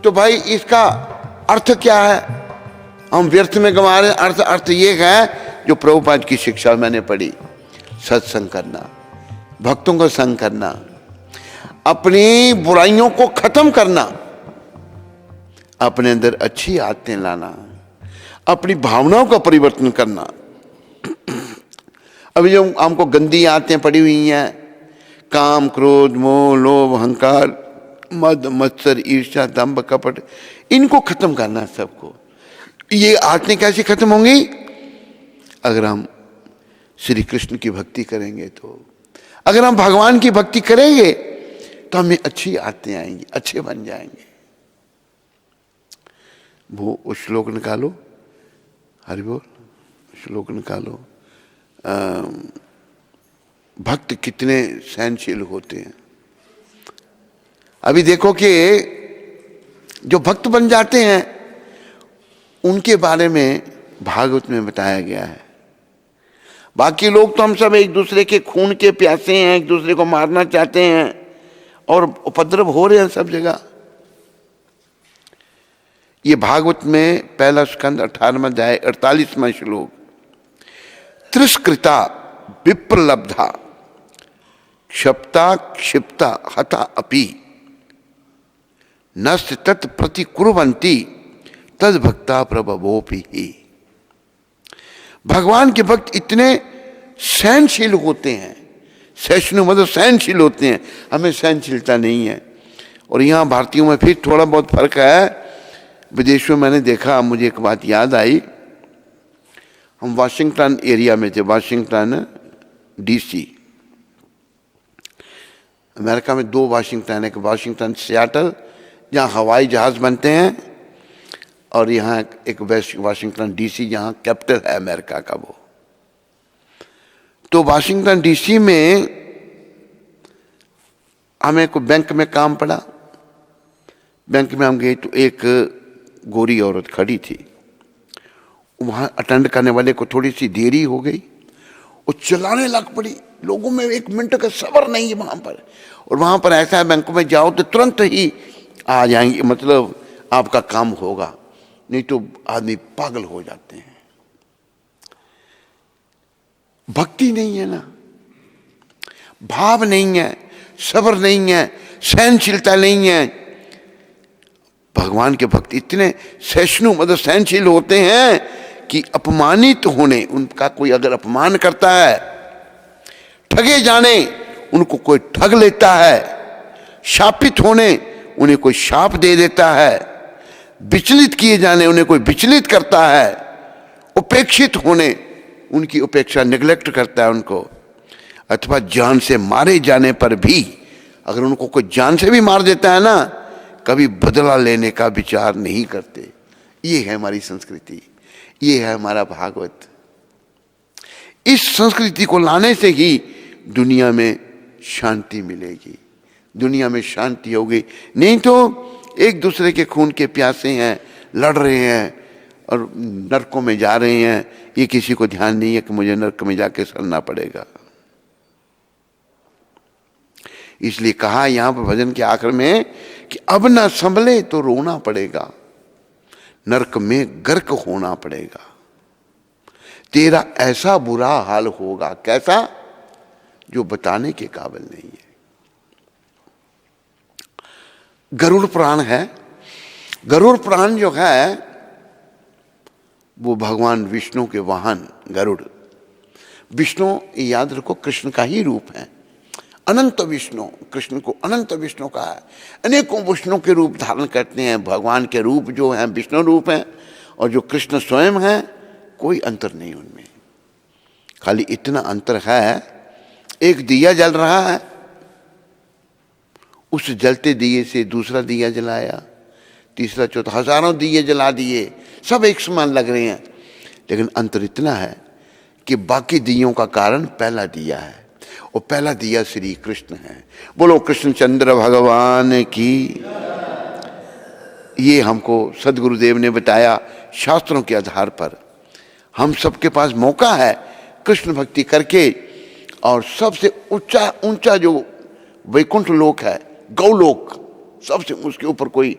तो भाई इसका अर्थ क्या है? हम व्यर्थ में गंवा रहे हैं। अर्थ ये है जो प्रभुपाद की शिक्षा मैंने पढ़ी, सत्संग करना, भक्तों का संग करना, अपनी बुराइयों को खत्म करना, अपने अंदर अच्छी आदतें लाना, अपनी भावनाओं का परिवर्तन करना। अभी जो हमको गंदी आदतें पड़ी हुई हैं, काम, क्रोध, मोह, लोभ, अहंकार, मद, मत्सर, ईर्ष्या, दंभ, कपट, इनको खत्म करना है सबको। ये आदतें कैसे खत्म होंगी? अगर हम श्री कृष्ण की भक्ति करेंगे तो, अगर हम भगवान की भक्ति करेंगे तो हमें अच्छी आदतें आएंगी, अच्छे बन जाएंगे। वो श्लोक निकालो, हरि बोल, श्लोक निकालो। भक्त कितने सहनशील होते हैं। अभी देखो कि जो भक्त बन जाते हैं उनके बारे में भागवत में बताया गया है। बाकी लोग तो हम सब एक दूसरे के खून के प्यासे हैं, एक दूसरे को मारना चाहते हैं और उपद्रव हो रहे हैं सब जगह। ये भागवत में पहला स्कंद 18वां अध्याय 48वां श्लोक। तिरस्कृता विप्रलब्धा क्षप्ता क्षिप्ता हता अपि नस्त तत् प्रतिकुर्वन्ति तद भक्ता प्रभवोपि ही। भगवान के भक्त इतने सहनशील होते हैं, सहिष्णु मतलब सहनशील होते हैं। हमें सहनशीलता नहीं है। और यहाँ भारतीयों में फिर थोड़ा बहुत फर्क है। विदेशों में मैंने देखा, मुझे एक बात याद आई। हम वाशिंगटन एरिया में थे, वाशिंगटन डीसी। अमेरिका में 2 वाशिंगटन है, एक वाशिंगटन सियाटल जहाँ हवाई जहाज बनते हैं, और यहाँ एक वेस्ट वाशिंगटन डीसी जहाँ कैपिटल है अमेरिका का। वो तो वाशिंगटन डीसी में हमें को बैंक में काम पड़ा। बैंक में हम गए तो एक गोरी औरत खड़ी थी। वहाँ अटेंड करने वाले को थोड़ी सी देरी हो गई, वो चिल्लाने लग पड़ी। लोगों में 1 मिनट का सब्र नहीं है वहाँ पर। और वहाँ पर ऐसा है, बैंक में जाओ तो तुरंत ही आ जाएंगे, मतलब आपका काम होगा, नहीं तो आदमी पागल हो जाते हैं। भक्ति नहीं है ना, भाव नहीं है, सब्र नहीं है, सहनशीलता नहीं है। भगवान के भक्त इतने सहिष्णु मतलब सहनशील होते हैं कि अपमानित होने, उनका कोई अगर अपमान करता है, ठगे जाने उनको कोई ठग लेता है, शापित होने उन्हें कोई शाप दे देता है, विचलित किए जाने उन्हें कोई विचलित करता है, उपेक्षित होने उनकी उपेक्षा निग्लेक्ट करता है उनको, अथवा जान से मारे जाने पर भी अगर उनको कोई जान से भी मार देता है ना, कभी बदला लेने का विचार नहीं करते। ये है हमारी संस्कृति, ये है हमारा भागवत। इस संस्कृति को लाने से ही दुनिया में शांति मिलेगी, दुनिया में शांति होगी। नहीं तो एक दूसरे के खून के प्यासे हैं, लड़ रहे हैं और नरकों में जा रहे हैं। ये किसी को ध्यान नहीं है कि मुझे नरक में जाके सड़ना पड़ेगा। इसलिए कहा यहां पर भजन के आखिर में कि अब ना संभले तो रोना पड़ेगा, नरक में गर्क होना पड़ेगा। तेरा ऐसा बुरा हाल होगा, कैसा, जो बताने के काबिल नहीं है। गरुड़ पुराण है। गरुड़ पुराण जो है वो भगवान विष्णु के वाहन गरुड़, विष्णु याद रखो कृष्ण का ही रूप है। अनंत विष्णु, कृष्ण को अनंत विष्णु कहा है। अनेकों विष्णु के रूप धारण करते हैं। भगवान के रूप जो हैं विष्णु रूप हैं, और जो कृष्ण स्वयं हैं कोई अंतर नहीं उनमें। खाली इतना अंतर है, एक दिया जल रहा है, उस जलते दिए से दूसरा दिया जलाया, तीसरा चौथा, हजारों दिए जला दिए, सब एक समान लग रहे हैं, लेकिन अंतर इतना है कि बाकी दियों का कारण पहला दिया है, और पहला दिया श्री कृष्ण है। बोलो कृष्णचंद्र भगवान की। ये हमको सदगुरुदेव ने बताया शास्त्रों के आधार पर। हम सबके पास मौका है कृष्ण भक्ति करके, और सबसे ऊंचा जो वैकुंठ लोक है, गौलोक, सबसे उसके ऊपर कोई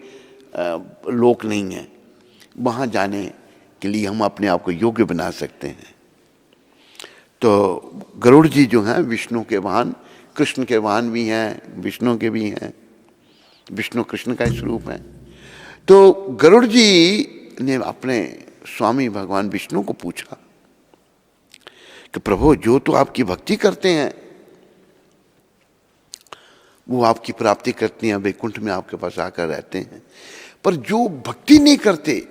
लोक नहीं है, वहां जाने के लिए हम अपने आप को योग्य बना सकते हैं। तो गरुड़ जी जो हैं विष्णु के वाहन, कृष्ण के वाहन भी हैं, विष्णु के भी हैं, विष्णु कृष्ण का स्वरूप है। तो गरुड़ जी ने अपने स्वामी भगवान विष्णु को पूछा कि प्रभु, जो तो आपकी भक्ति करते हैं वो आपकी प्राप्ति करती हैं, वैकुंठ में आपके पास आकर रहते हैं, पर जो भक्ति नहीं करते,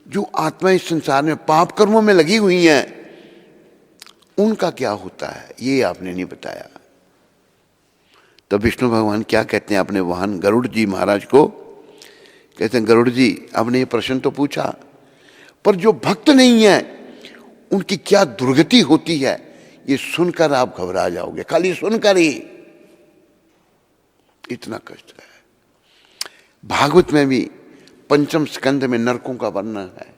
जो आत्मा इस संसार में पाप कर्मों में लगी हुई हैं, उनका क्या होता है, ये आपने नहीं बताया। तो विष्णु भगवान क्या कहते हैं अपने वाहन गरुड़ जी महाराज को? कहते हैं, गरुड़ जी आपने ये प्रश्न तो पूछा, पर जो भक्त नहीं है उनकी क्या दुर्गति होती है, ये सुनकर आप घबरा जाओगे। खाली सुनकर ही इतना कष्ट है। भागवत में भी पंचम स्कंद में नरकों का वर्णन है,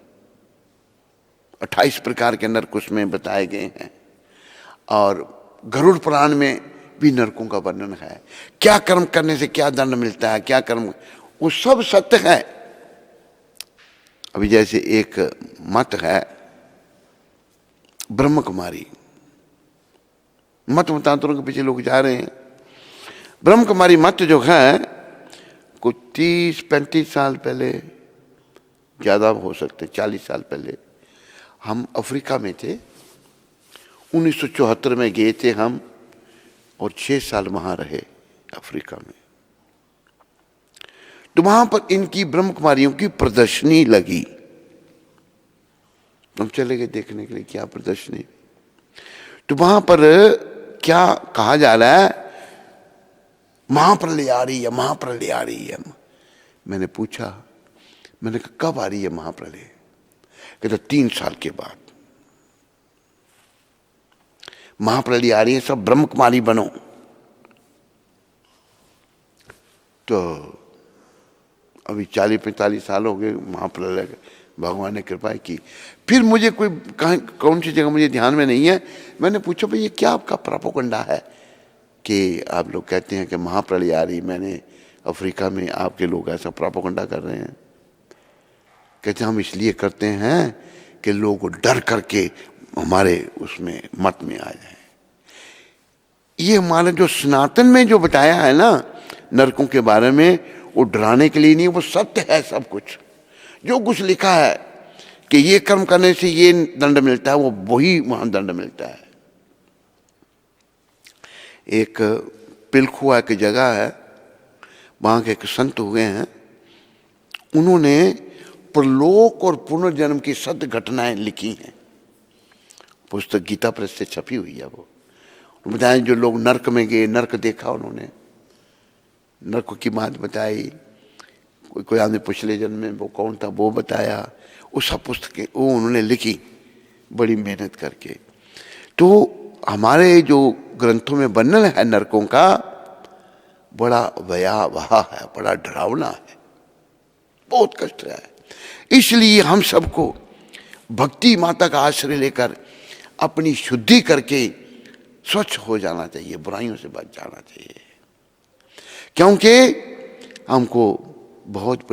28 प्रकार के नरक उसमें बताए गए हैं, और गरुड़ पुराण में भी नरकों का वर्णन है। क्या कर्म करने से क्या दंड मिलता है, क्या कर्म, वो सब सत्य है। अभी जैसे एक मत है ब्रह्म कुमारी, मत मतांतरों के पीछे लोग जा रहे हैं। ब्रह्म कुमारी मत जो है कुछ 30-35 साल पहले, ज़्यादा हो सकते 40 साल पहले, हम अफ्रीका में थे। 1974 में गए थे हम, और 6 साल वहाँ रहे अफ्रीका में। तो वहाँ पर इनकी ब्रह्म कुमारियों की प्रदर्शनी लगी। हम चले गए देखने के लिए क्या प्रदर्शनी। तो वहाँ पर क्या कहा जा रहा है, महाप्रलय आ रही है, महाप्रलय आ रही है। मैंने पूछा, मैंने कहा कब आ रही है महाप्रलय? कहता 3 साल के बाद महाप्रलय आ रही है, सब ब्रह्म कुमारी बनो। तो अभी 40-45 साल हो गए महाप्रलय, भगवान ने कृपा की। फिर मुझे कोई कौन सी जगह मुझे ध्यान में नहीं है, मैंने पूछा भाई ये क्या आपका प्रोपेगेंडा है कि आप लोग कहते हैं कि महाप्रलय आ रही, मैंने अफ्रीका में आपके लोग ऐसा प्रोपेगेंडा कर रहे हैं। कहते हम इसलिए करते हैं कि लोग डर करके हमारे उसमें मत में आ जाए। ये हमारे जो सनातन में जो बताया है ना नरकों के बारे में, वो डराने के लिए नहीं, वो सत्य है। सब कुछ जो कुछ लिखा है कि ये कर्म करने से ये दंड मिलता है, वो वही वहां दंड मिलता है। एक पिलखुआ की जगह है, वहां के एक संत हुए हैं, उन्होंने प्रलोक और पुनर्जन्म की सत्य घटनाएं लिखी हैं। पुस्तक गीता प्रेस से छपी हुई है। वो बताया जो लोग नरक में गए, नरक देखा उन्होंने, नरक की बात बताई। कोई आदमी पिछले जन्म में वो कौन था वो बताया। वो सब पुस्तकें वो उन्होंने लिखी बड़ी मेहनत करके। तो हमारे जो ग्रंथों में वर्णन है नरकों का, बड़ा भयावह है, बड़ा डरावना है, बहुत कष्ट है। इसलिए हम सबको भक्ति माता का आश्रय लेकर अपनी शुद्धि करके स्वच्छ हो जाना चाहिए, बुराइयों से बच जाना चाहिए। क्योंकि हमको बहुत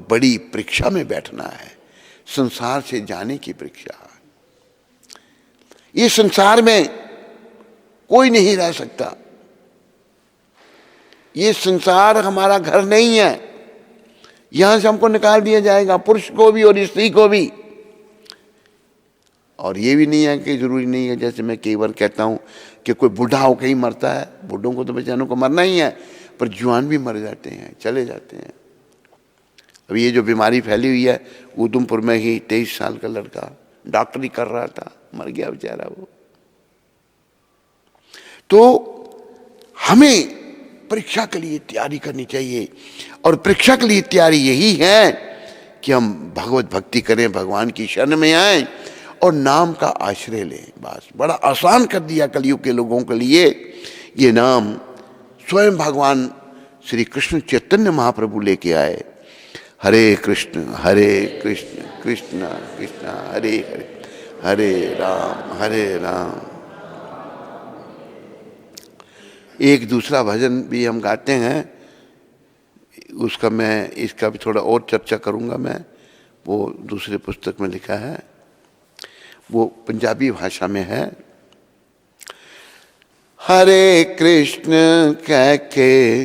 बड़ी परीक्षा में बैठना है। संसार से जाने की परीक्षा। ये संसार में कोई नहीं रह सकता। ये संसार हमारा घर नहीं है। यहां से हमको निकाल दिया जाएगा, पुरुष को भी और स्त्री को भी। और ये भी नहीं है कि जरूरी नहीं है, जैसे मैं कई बार कहता हूं कि कोई बूढ़ा होकर ही मरता है। बूढ़ों को तो बेचारों को मरना ही है, पर जवान भी मर जाते हैं, चले जाते हैं। अब ये जो बीमारी फैली हुई है, उधमपुर में ही 23 साल का लड़का डॉक्टरी कर रहा था, मर गया बेचारा वो। तो हमें परीक्षा के लिए तैयारी करनी चाहिए, और परीक्षा के लिए तैयारी यही है कि हम भगवत भक्ति करें, भगवान की शरण में आए और नाम का आश्रय लें। बस बड़ा आसान कर दिया कलयुग के लोगों के लिए ये नाम। स्वयं भगवान श्री कृष्ण चैतन्य महाप्रभु लेके आए, हरे कृष्ण कृष्ण कृष्ण हरे हरे, हरे राम। एक दूसरा भजन भी हम गाते हैं, उसका मैं इसका भी थोड़ा और चर्चा करूंगा मैं। वो दूसरे पुस्तक में लिखा है, वो पंजाबी भाषा में है। हरे कृष्ण कह के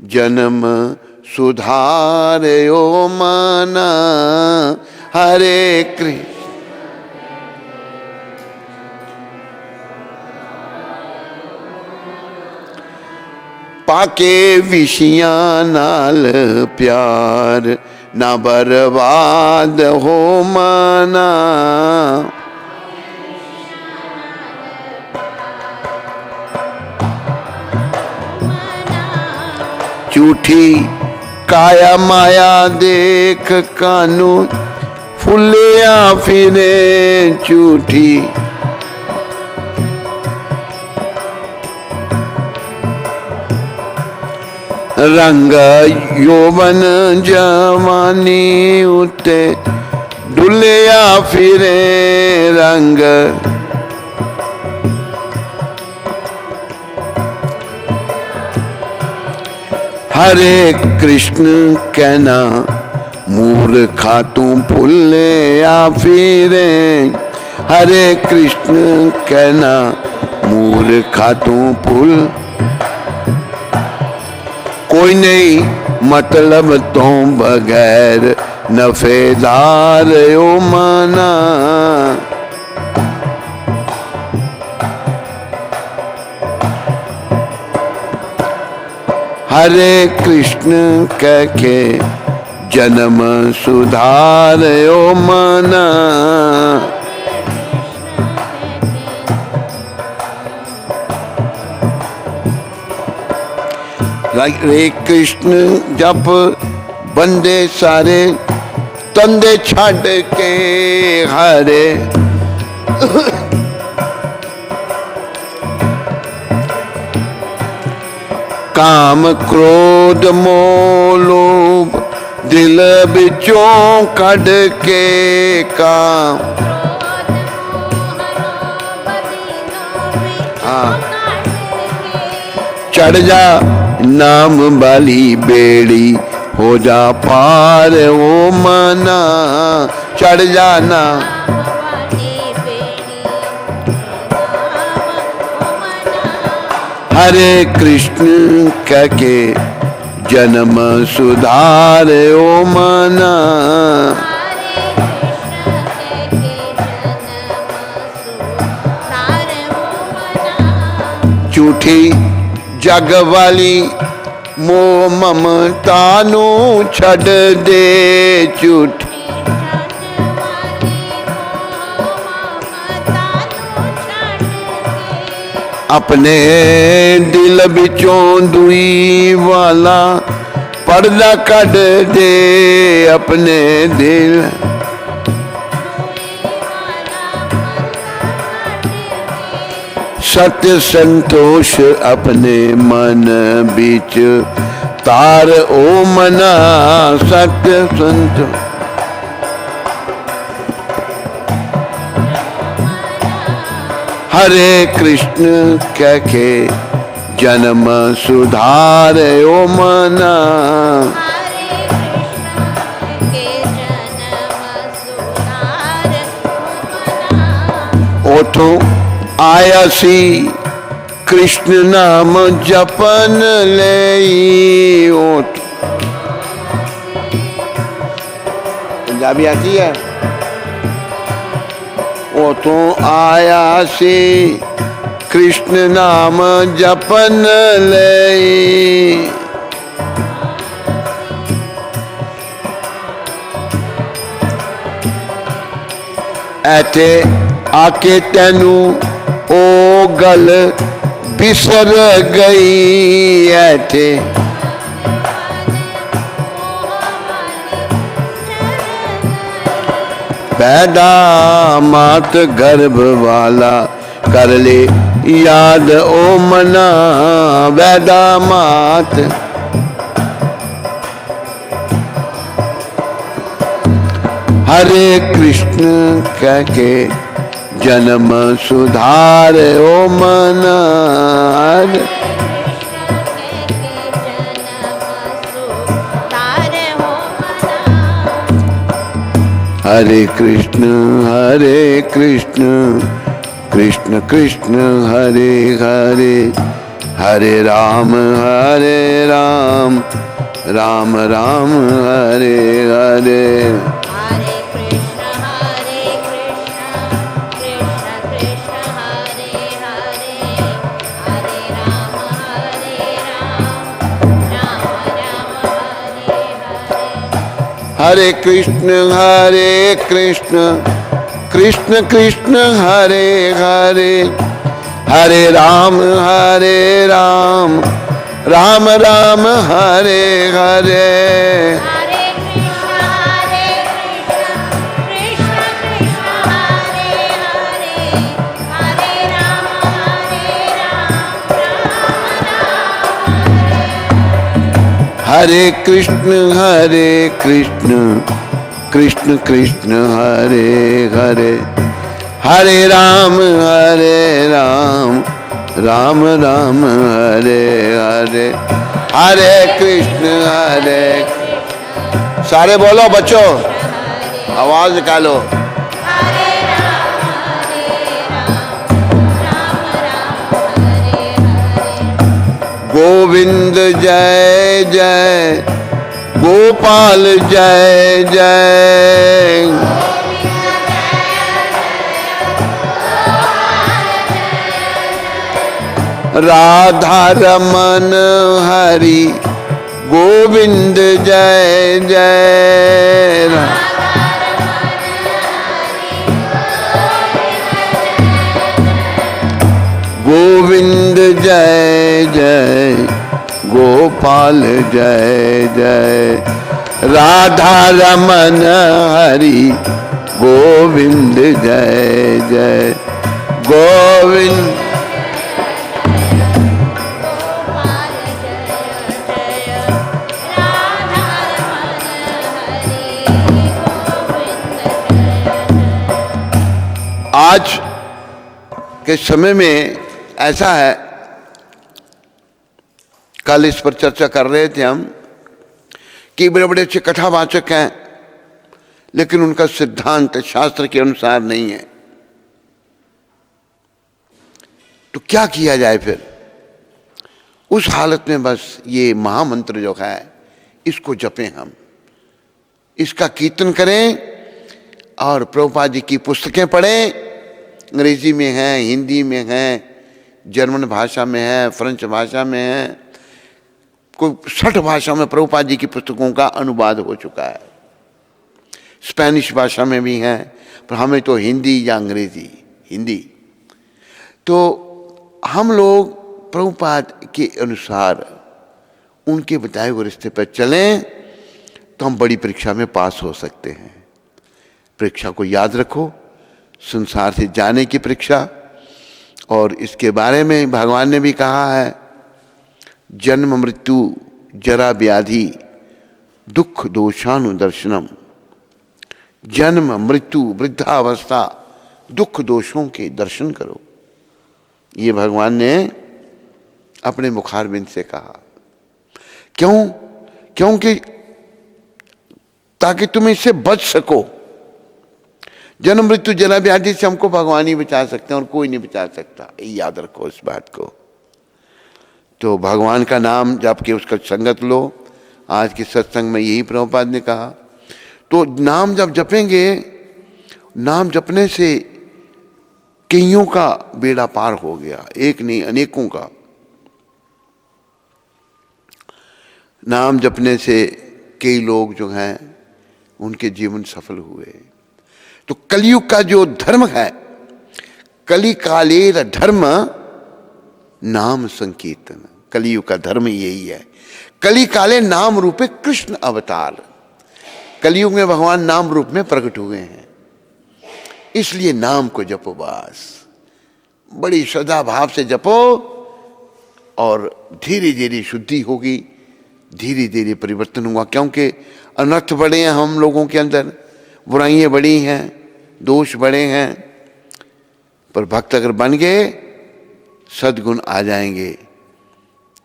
जन्म सुधार्यो मना, हरे कृष्ण पाके विषियां नाल प्यार, ना बर्बाद हो मना। झूठी काया माया देख कानू, फुलिया फिरे झूठी। रंग यौवन जवानी उते, डुलिया फिरे रंग। हरे कृष्ण कहना मूर्खा तू भूलिया फिरे, हरे कृष्ण कहना मूर्खा तू भूल। कोई नहीं मतलब तो बगैर नफेदार ओ मना। हरे कृष्ण कह के जन्म सुधार ओ मना। हरे कृष्ण जप बंदे सारे, तंदे छड़ के हरे। काम क्रोध मोह लोभ दिल बिचों कढ़ के काम। हाँ, चढ़ जा नाम वाली बेड़ी, हो जा पार ओ मना। चढ़ जाना हरे कृष्ण कह के जन्म सुधार ओ मना। झूठी जग वाली मोह ममता नू छड़ दे, झूठ अपने दिल बिचों दुई वाला पर्दा कढ़ दे, अपने दिल। सत्य संतोष अपने मन बीच तार ओ मना। सत्य संतोष हरे कृष्ण कह के जन्म सुधार ओ मना। ओठों आयासी कृष्ण नाम जपन ले। ओठ पंजाबी आती है। ओठों आयासी कृष्ण नाम जपन ले। ऐथे आके तेनू ओ गल बिसर गई। ऐथे पैदा मात गर्भ वाला कर ले याद ओ मना। वैदा मात हरे कृष्ण कह के जन्म सुधार ओ मना। हरे कृष्ण कृष्ण कृष्ण हरे हरे, हरे राम राम राम हरे हरे। हरे कृष्ण कृष्ण कृष्ण हरे हरे, हरे राम राम राम हरे हरे। हरे कृष्ण कृष्ण कृष्ण हरे हरे, हरे राम राम राम हरे हरे। हरे कृष्ण सारे बोलो बच्चों, आवाज निकालो। गोविंद जय जय, गोपाल जय जय। राधा रमन हरि गोविंद जय जय। गोविंद जय जय, गोपाल जय जय। राधा रमन हरि गोविंद जय जय। गोविंद आज के समय में ऐसा है, कल इस पर चर्चा कर रहे थे हम कि बड़े बड़े अच्छे कथावाचक हैं लेकिन उनका सिद्धांत शास्त्र के अनुसार नहीं है। तो क्या किया जाए फिर? उस हालत में बस ये महामंत्र जो है इसको जपें, हम इसका कीर्तन करें और प्रभुपाद जी की पुस्तकें पढ़ें। अंग्रेजी में है, हिंदी में है, जर्मन भाषा में है, फ्रेंच भाषा में है, कोई 60 भाषा में प्रभुपाद जी की पुस्तकों का अनुवाद हो चुका है। स्पेनिश भाषा में भी है, पर हमें तो हिंदी या अंग्रेजी, हिंदी। तो हम लोग प्रभुपाद के अनुसार उनके बताए हुए रास्ते पर चलें तो हम बड़ी परीक्षा में पास हो सकते हैं। परीक्षा को याद रखो, संसार से जाने की परीक्षा। और इसके बारे में भगवान ने भी कहा है, जन्म मृत्यु जरा व्याधि दुख दोषानुदर्शनम। जन्म मृत्यु वृद्धावस्था दुख दोषों के दर्शन करो, ये भगवान ने अपने मुखारबिंद से कहा। क्यों? क्योंकि ताकि तुम इससे बच सको। जन्म मृत्यु जरा व्याधि से हमको भगवान ही बचा सकते हैं और कोई नहीं बचा सकता, याद रखो इस बात को। तो भगवान का नाम जप के उसका संगत लो। आज के सत्संग में यही प्रभुपाद ने कहा। तो नाम जब जपेंगे, नाम जपने से कईयों का बेड़ा पार हो गया, एक नहीं अनेकों का। नाम जपने से कई लोग जो हैं उनके जीवन सफल हुए। तो कलयुग का जो धर्म है, कली कालेर धर्म नाम संकीर्तन, कलयुग का धर्म यही है। कली काले नाम रूपे कृष्ण अवतार, कलयुग में भगवान नाम रूप में प्रकट हुए हैं, इसलिए नाम को जपो बस, बड़ी श्रद्धा भाव से जपो और धीरे धीरे शुद्धि होगी, धीरे धीरे परिवर्तन होगा। क्योंकि अनर्थ बड़े हैं हम लोगों के अंदर, बुराइयां बड़ी हैं, दोष बड़े हैं, पर भक्त अगर बन गए सद्गुण आ जाएंगे।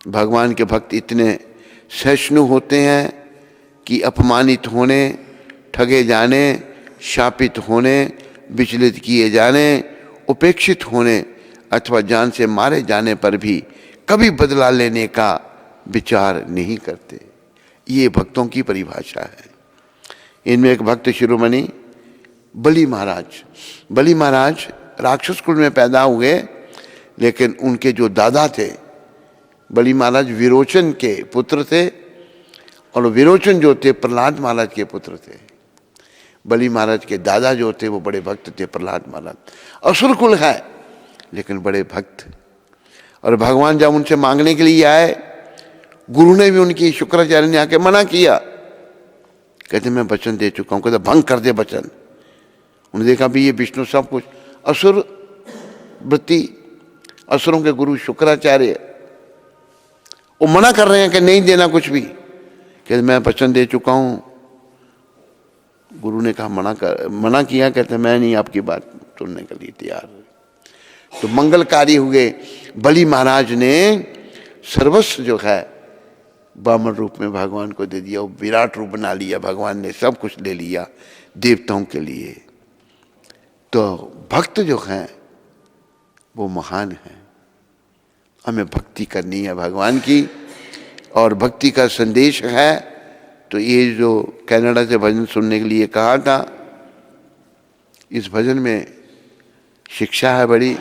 भगवान के भक्त इतने सहिष्णु होते हैं कि अपमानित होने, ठगे जाने, शापित होने, विचलित किए जाने, उपेक्षित होने अथवा जान से मारे जाने पर भी कभी बदला लेने का विचार नहीं करते। ये भक्तों की परिभाषा है। इनमें एक भक्त शिरोमणि बलि महाराज, बलि महाराज राक्षस कुल में पैदा हुए, लेकिन उनके जो दादा थे, बलि महाराज विरोचन के पुत्र थे और विरोचन जो थे प्रहलाद महाराज के पुत्र थे। बलि महाराज के दादा जो थे वो बड़े भक्त थे, प्रहलाद महाराज। असुर कुल है लेकिन बड़े भक्त। और भगवान जब उनसे मांगने के लिए आए, गुरु ने भी उनकी, शुक्राचार्य ने आके मना किया, कहते मैं वचन दे चुका हूं, कहते भंग कर दे वचन। उन्होंने देखा भी ये विष्णु सब कुछ असुर वृत्ति, असुरों के गुरु शुक्राचार्य वो मना कर रहे हैं कि नहीं देना कुछ भी, कहते मैं वचन दे चुका हूं। गुरु ने कहा मना किया, कहते मैं नहीं आपकी बात सुनने के लिए तैयार। तो मंगलकारी हुए। बलि महाराज ने सर्वस्व जो है वामन रूप में भगवान को दे दिया, वो विराट रूप बना लिया, भगवान ने सब कुछ ले लिया देवताओं के लिए। तो भक्त जो हैं वो महान है। हमें भक्ति करनी है भगवान की, और भक्ति का संदेश है। तो ये जो कनाडा से भजन सुनने के लिए कहा था, इस भजन में शिक्षा है बड़ी।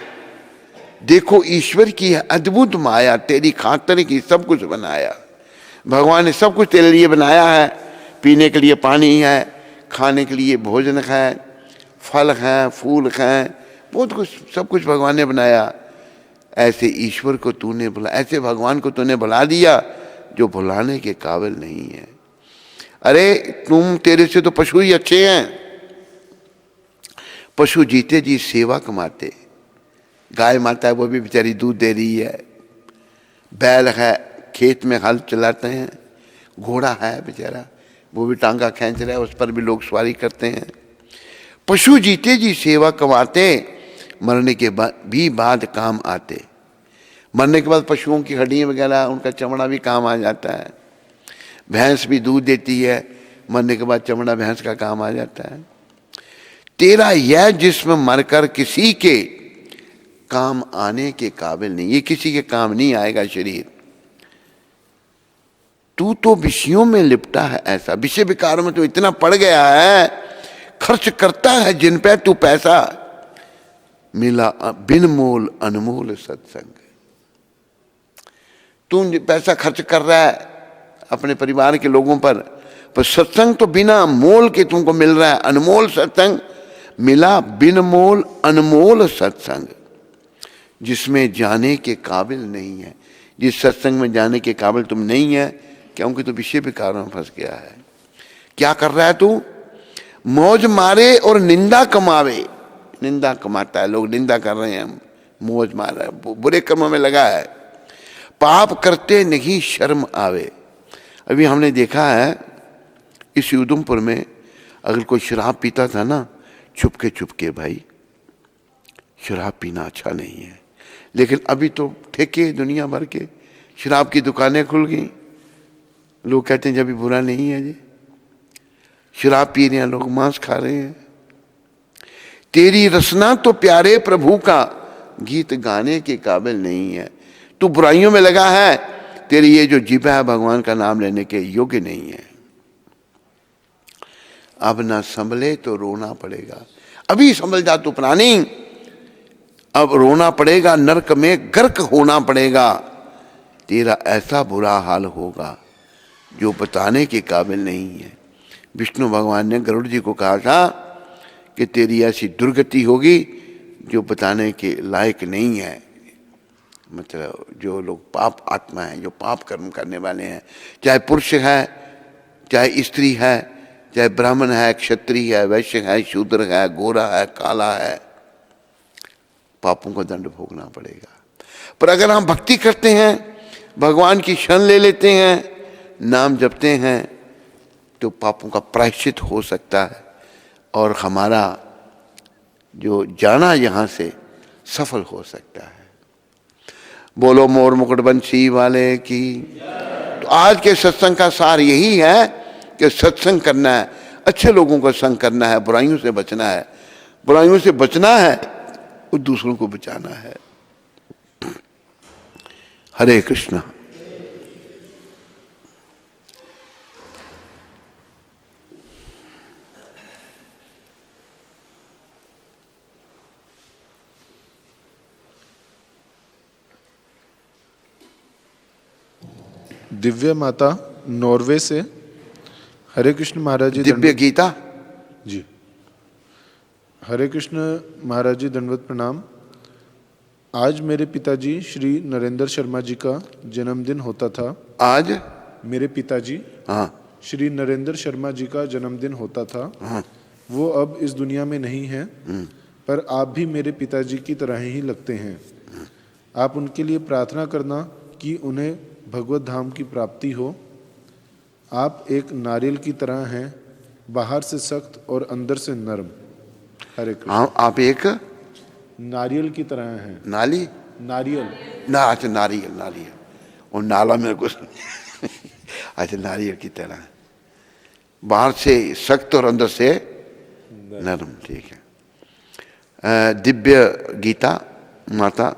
देखो ईश्वर की है अद्भुत माया, तेरी खातिर की सब कुछ बनाया। भगवान ने सब कुछ तेरे लिए बनाया है। पीने के लिए पानी है, खाने के लिए भोजन है, फल हैं, फूल हैं, बहुत कुछ, सब कुछ भगवान ने बनाया। ऐसे ईश्वर को तूने भुला, ऐसे भगवान को तूने भुला दिया जो भुलाने के काबिल नहीं है। अरे तेरे से तो पशु ही अच्छे हैं। पशु जीते जी सेवा कमाते। गाय माता है वो भी बेचारी दूध दे रही है, बैल है खेत में हल चलाते हैं, घोड़ा है बेचारा वो भी टांगा खींच रहा है, उस पर भी लोग सवारी करते हैं। पशु जीते जी सेवा कमाते, मरने के बाद काम आते। मरने के बाद पशुओं की हड्डियां वगैरह, उनका चमड़ा भी काम आ जाता है। भैंस भी दूध देती है, मरने के बाद चमड़ा भैंस का काम आ जाता है। तेरा यह जिस्म मरकर किसी के काम आने के काबिल नहीं, ये किसी के काम नहीं आएगा शरीर। तू तो विषयों में लिपटा है ऐसा, विषय विकार में तो इतना पड़ गया है, खर्च करता है जिन पे तू पैसा, मिला बिन मोल अनमोल सत्संग। तू पैसा खर्च कर रहा है अपने परिवार के लोगों पर सत्संग तो बिना मोल के तुमको मिल रहा है, अनमोल सत्संग मिला, बिन मोल अनमोल सत्संग, जिसमें जाने के काबिल नहीं है। जिस सत्संग में जाने के काबिल तुम नहीं है, क्योंकि तो विषय विकारों में फंस गया है। क्या कर रहा है तू? मौज मारे और निंदा कमावे। निंदा कमाता है, लोग निंदा कर रहे हैं, मौज मार रहा है, बुरे कर्मों में लगा है। पाप करते नहीं शर्म आवे। अभी हमने देखा है इस उधमपुर में, अगर कोई शराब पीता था ना, चुपके भाई, शराब पीना अच्छा नहीं है। लेकिन अभी तो ठेके दुनिया भर के, शराब की दुकानें खुल गई, लोग कहते हैं जब भी बुरा नहीं है जी, शराब पी रहे हैं लोग, मांस खा रहे हैं। तेरी रसना तो प्यारे प्रभु का गीत गाने के काबिल नहीं है। तू बुराइयों में लगा है, तेरी ये जो जीभा है भगवान का नाम लेने के योग्य नहीं है। अब ना संभले तो रोना पड़ेगा। अभी संभल जा तू प्राणी, अब रोना पड़ेगा, नरक में गर्क होना पड़ेगा। तेरा ऐसा बुरा हाल होगा जो बताने के काबिल नहीं है। विष्णु भगवान ने गरुड़ जी को कहा था कि तेरी ऐसी दुर्गति होगी जो बताने के लायक नहीं है। मतलब जो लोग पाप आत्मा है, जो पाप कर्म करने वाले हैं, चाहे पुरुष है, चाहे स्त्री है, चाहे ब्राह्मण है, क्षत्रिय है, वैश्य है, शूद्र है, गोरा है, काला है, पापों का दंड भोगना पड़ेगा। पर अगर हम भक्ति करते हैं, भगवान की शरण ले लेते हैं, नाम जपते हैं, तो पापों का प्रायश्चित हो सकता है और हमारा जो जाना यहाँ से सफल हो सकता है। बोलो मोर मुकुटबंशी वाले की। तो आज के सत्संग का सार यही है कि सत्संग करना है, अच्छे लोगों का संग करना है, बुराइयों से बचना है। बुराइयों से बचना है और दूसरों को बचाना है। हरे कृष्णा। दिव्य माता नॉर्वे से हरे कृष्ण महाराज जी। दिव्य गीता जी। हरे कृष्ण महाराज जी, दंडवत प्रणाम। आज मेरे पिताजी श्री नरेंद्र शर्मा जी का जन्मदिन होता था। आज मेरे पिताजी हाँ श्री नरेंद्र शर्मा जी का जन्मदिन होता था। हाँ। वो अब इस दुनिया में नहीं हैं, पर आप भी मेरे पिताजी की तरह ही लगते हैं। आप उनके लिए प्रार्थना करना कि उन्हें भगवत धाम की प्राप्ति हो। आप एक नारियल की तरह हैं, बाहर से सख्त और अंदर से नरम। हरे कृष्ण। हाँ, आप एक नारियल की तरह हैं। नाली नारियल ना, अच्छा नारियल, नारियल और नाला मेरे को अच्छा नारियल की तरह, बाहर से सख्त और अंदर से नरम। ठीक है। दिव्य गीता माता,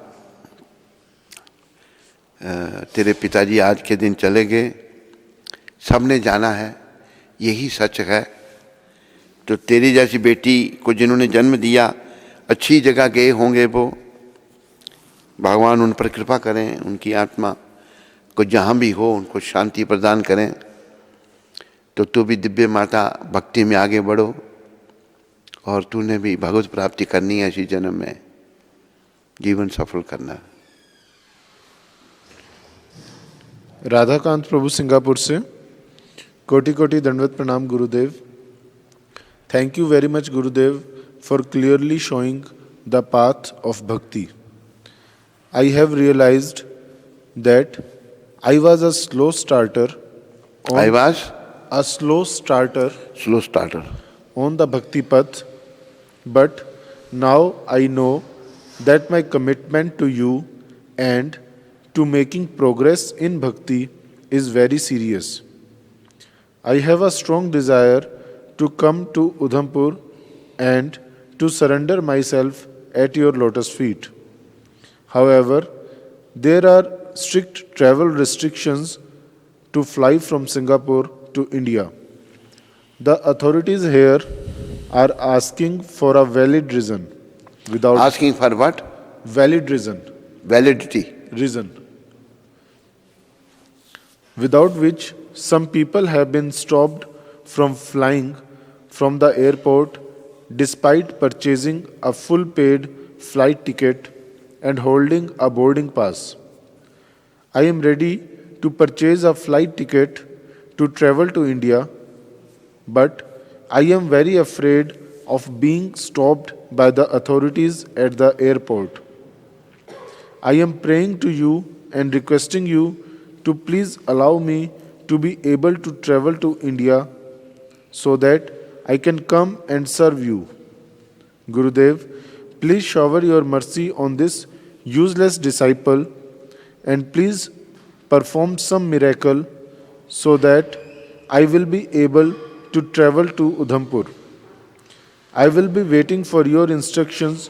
तेरे पिताजी आज के दिन चले गए, सबने जाना है, यही सच है। तो तेरी जैसी बेटी को जिन्होंने जन्म दिया, अच्छी जगह गए होंगे वो, भगवान उन पर कृपा करें, उनकी आत्मा को जहाँ भी हो उनको शांति प्रदान करें। तो तू भी दिव्य माता भक्ति में आगे बढ़ो और तूने भी भगवत प्राप्ति करनी है, इसी जन्म में जीवन सफल करना है। राधाकांत प्रभु सिंगापुर से कोटि कोटि दंडवत प्रणाम गुरुदेव। Thank you very much Gurudev for clearly showing the path of bhakti. I have realised that I was a slow starter slow starter on the bhakti path, but now I know that my commitment to you and to making progress in bhakti is very serious. I have a strong desire to come to Udhampur and to surrender myself at your lotus feet. However, there are strict travel restrictions to fly from Singapore to India. The authorities here are asking for a valid reason. Asking for what? Valid reason. Validity. Reason. Without which some people have been stopped from flying from the airport despite purchasing a full paid flight ticket and holding a boarding pass. I am ready to purchase a flight ticket to travel to India, but I am very afraid of being stopped by the authorities at the airport. I am praying to you and requesting you to please allow me to be able to travel to India so that I can come and serve you. Gurudev, please shower your mercy on this useless disciple and please perform some miracle so that I will be able to travel to Udhampur. I will be waiting for your instructions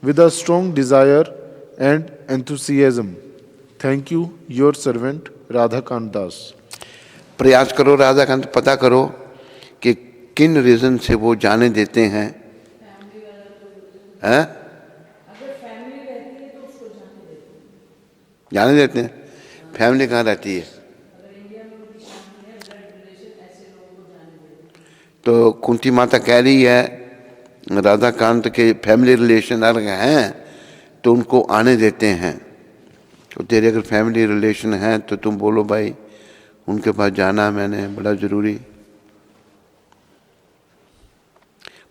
with a strong desire and enthusiasm. Thank you, your servant, Radhakant Das. प्रयास करो राधाकांत, पता करो कि किन reason से वो जाने देते हैं। हैं? जाने देते हैं। फैमिली कहाँ रहती है? तो कुंती माता कह रही है राधाकांत के फैमिली रिलेशन अगर हैं तो उनको आने देते हैं। तो तेरे अगर फैमिली रिलेशन हैं तो तुम बोलो भाई उनके पास जाना मैंने बड़ा ज़रूरी।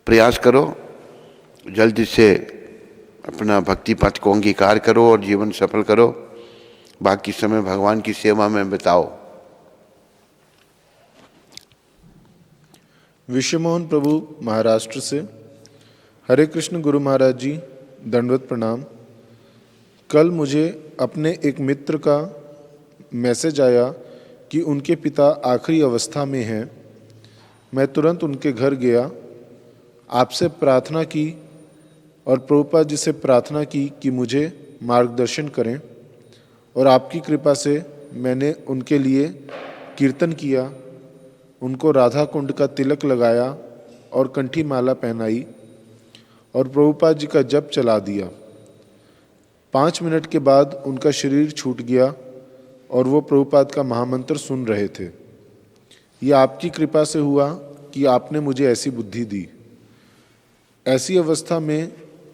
प्रयास करो, जल्दी से अपना भक्ति पथ को अंगीकार करो और जीवन सफल करो। बाकी समय भगवान की सेवा में बिताओ। विश्वमोहन प्रभु महाराष्ट्र से। हरे कृष्ण गुरु महाराज जी, दंडवत प्रणाम। कल मुझे अपने एक मित्र का मैसेज आया कि उनके पिता आखिरी अवस्था में हैं। मैं तुरंत उनके घर गया, आपसे प्रार्थना की और प्रभुपाद जी से प्रार्थना की कि मुझे मार्गदर्शन करें, और आपकी कृपा से मैंने उनके लिए कीर्तन किया, उनको राधा कुंड का तिलक लगाया और कंठी माला पहनाई और प्रभुपाद जी का जप चला दिया। 5 मिनट के बाद उनका शरीर छूट गया और वो प्रभुपाद का महामंत्र सुन रहे थे। ये आपकी कृपा से हुआ कि आपने मुझे ऐसी बुद्धि दी। ऐसी अवस्था में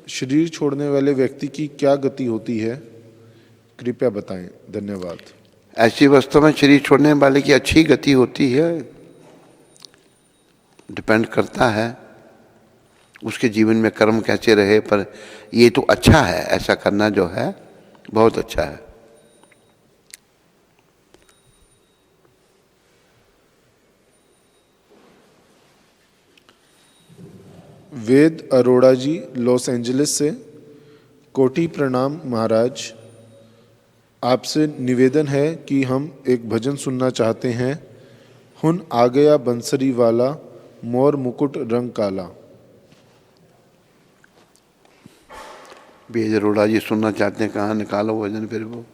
शरीर छोड़ने वाले व्यक्ति की क्या गति होती है, कृपया बताएं। धन्यवाद। ऐसी अवस्था में शरीर छोड़ने वाले की अच्छी गति होती है। डिपेंड करता है उसके जीवन में कर्म कैसे रहे, पर ये तो अच्छा है, ऐसा करना जो है बहुत अच्छा है। वेद अरोड़ा जी, लॉस एंजलिस से। कोटि प्रणाम महाराज, आपसे निवेदन है कि हम एक भजन सुनना चाहते हैं। हुन आ गया बंसरी वाला, मोर मुकुट रंग काला। बेज अरोड़ा जी सुनना चाहते हैं, कहाँ निकालो भजन फिर वो।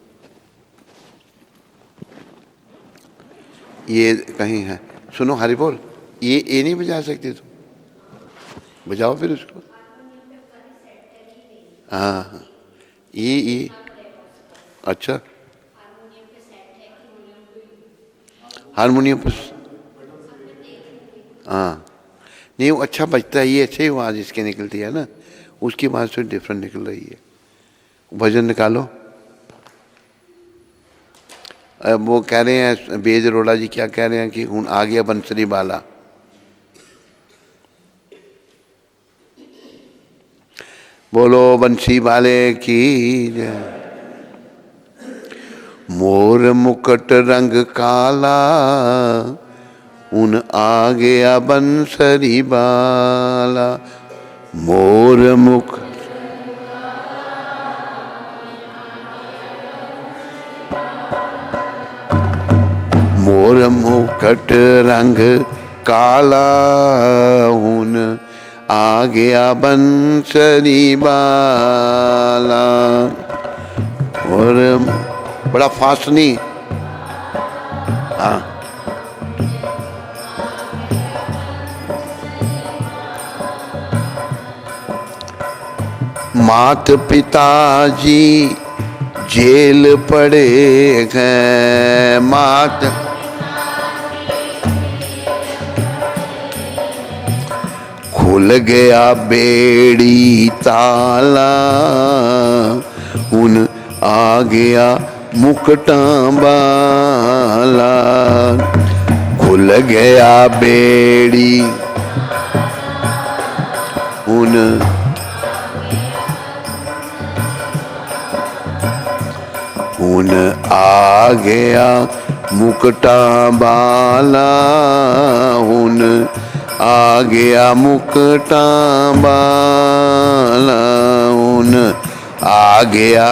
ये कहीं है, सुनो हरि बोल। ये नहीं बजा सकते तुम, बजाओ फिर उसको। हाँ, ये अच्छा हारमोनियम पर, हाँ नहीं वो अच्छा बजता है। ये अच्छी ही आवाज़ इसकी निकलती है ना, उसकी आवाज़ से डिफरेंट निकल रही है। भजन निकालो। अब वो कह रहे हैं बेज अरोड़ा जी, क्या कह रहे हैं कि हुन आ गया बंसरी वाला। बोलो बंसी वाले की जय। मोर मुकुट रंग काला, उन आ गया बंसरी बाला। मोर मुख मोर मुकुट रंग काला, उन आ गया बंसरी बाला। और बड़ा फास्ट नहीं, हाँ मात पिताजी जेल पड़े हैं। मात खुल गया बेड़ी ताला, उन आ गया मुकुटा बाला। खुल गया बेड़ी उन आ गया मुकुटा बाला। उन आ गया मुकुटा बाला। उन आ गया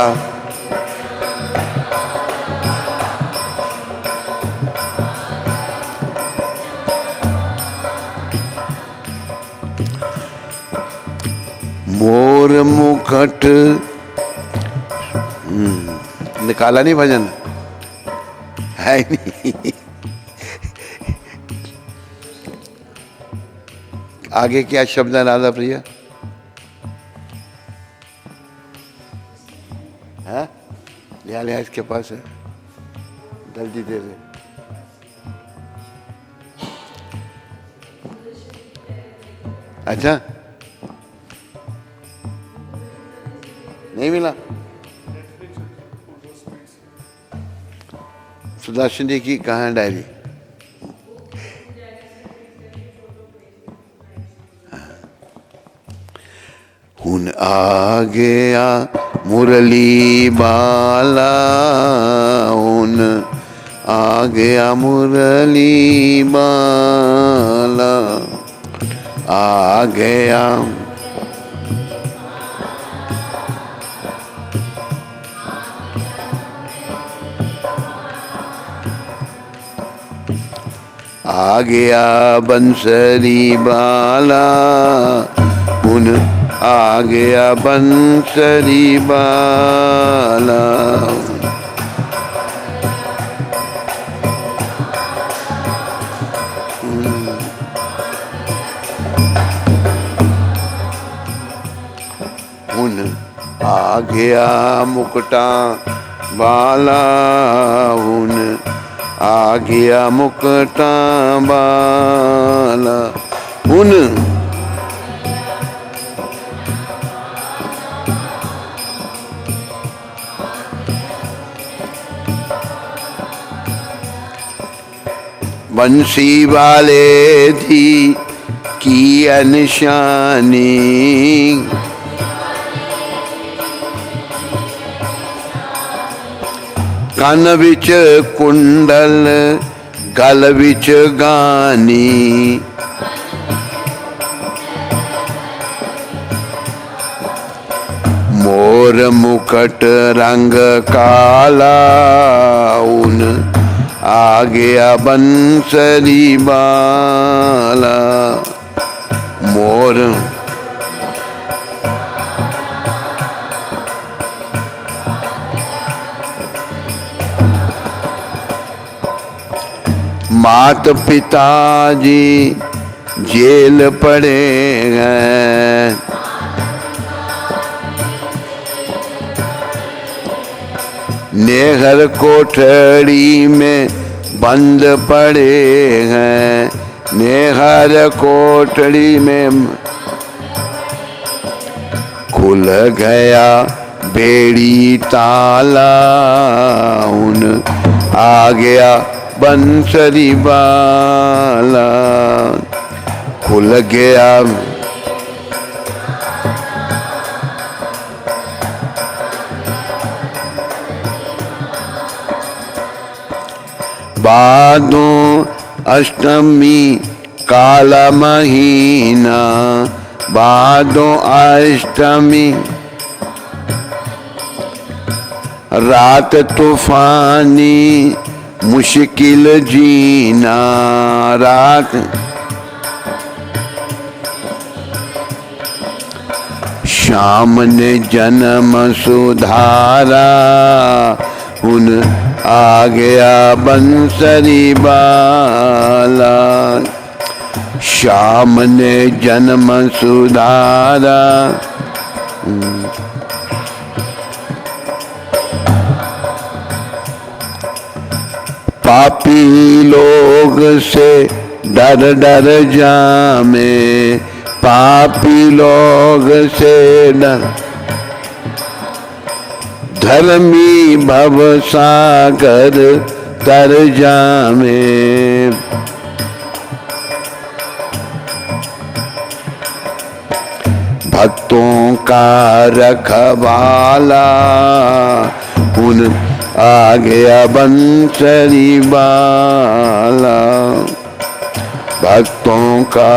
मोर मुकुट, निकाला नहीं भजन है नहीं। आगे क्या शब्द है राधा प्रिया? है लिया इसके पास है, जल्दी दे दे। अच्छा नहीं मिला? सुदर्शन जी की कहाँ है डायरी? हुन आ गया मुरली बाला, हुन आ गया मुरली बाला, आ गया आ गया बंसरी बाला, हुन आ गया बंसरी बाला। हुन आ गया मुकुटा बाला, हुन आ गया मुकुटा बाला। हुन बंसी वाले थी की अनशानी, कन विच कुंडल गल विच गानी, मोर मुकुट रंग काला, उन आ गया बंसरी बाला। मोर मात पिता जी जेल पड़े हैं, नेहर कोठड़ी में बंद पड़े हैं, नेहर कोठड़ी में खुल गया बेड़ी ताला, उन आ गया बंसरी बाला। खुल गया भादों अष्टमी काला महीना, भादों अष्टमी रात तूफानी मुश्किल जीना, रात शाम ने जन्म सुधारा, उन आ गया बंसरी बाला। शाम ने जन्म सुधारा, पापी लोग से डर डर जामे, पापी लोग से डर, धर्मी भव सागर तर जामे। भक्तों का रखवाला, उन आ गया बंसरी बाला। भक्तों का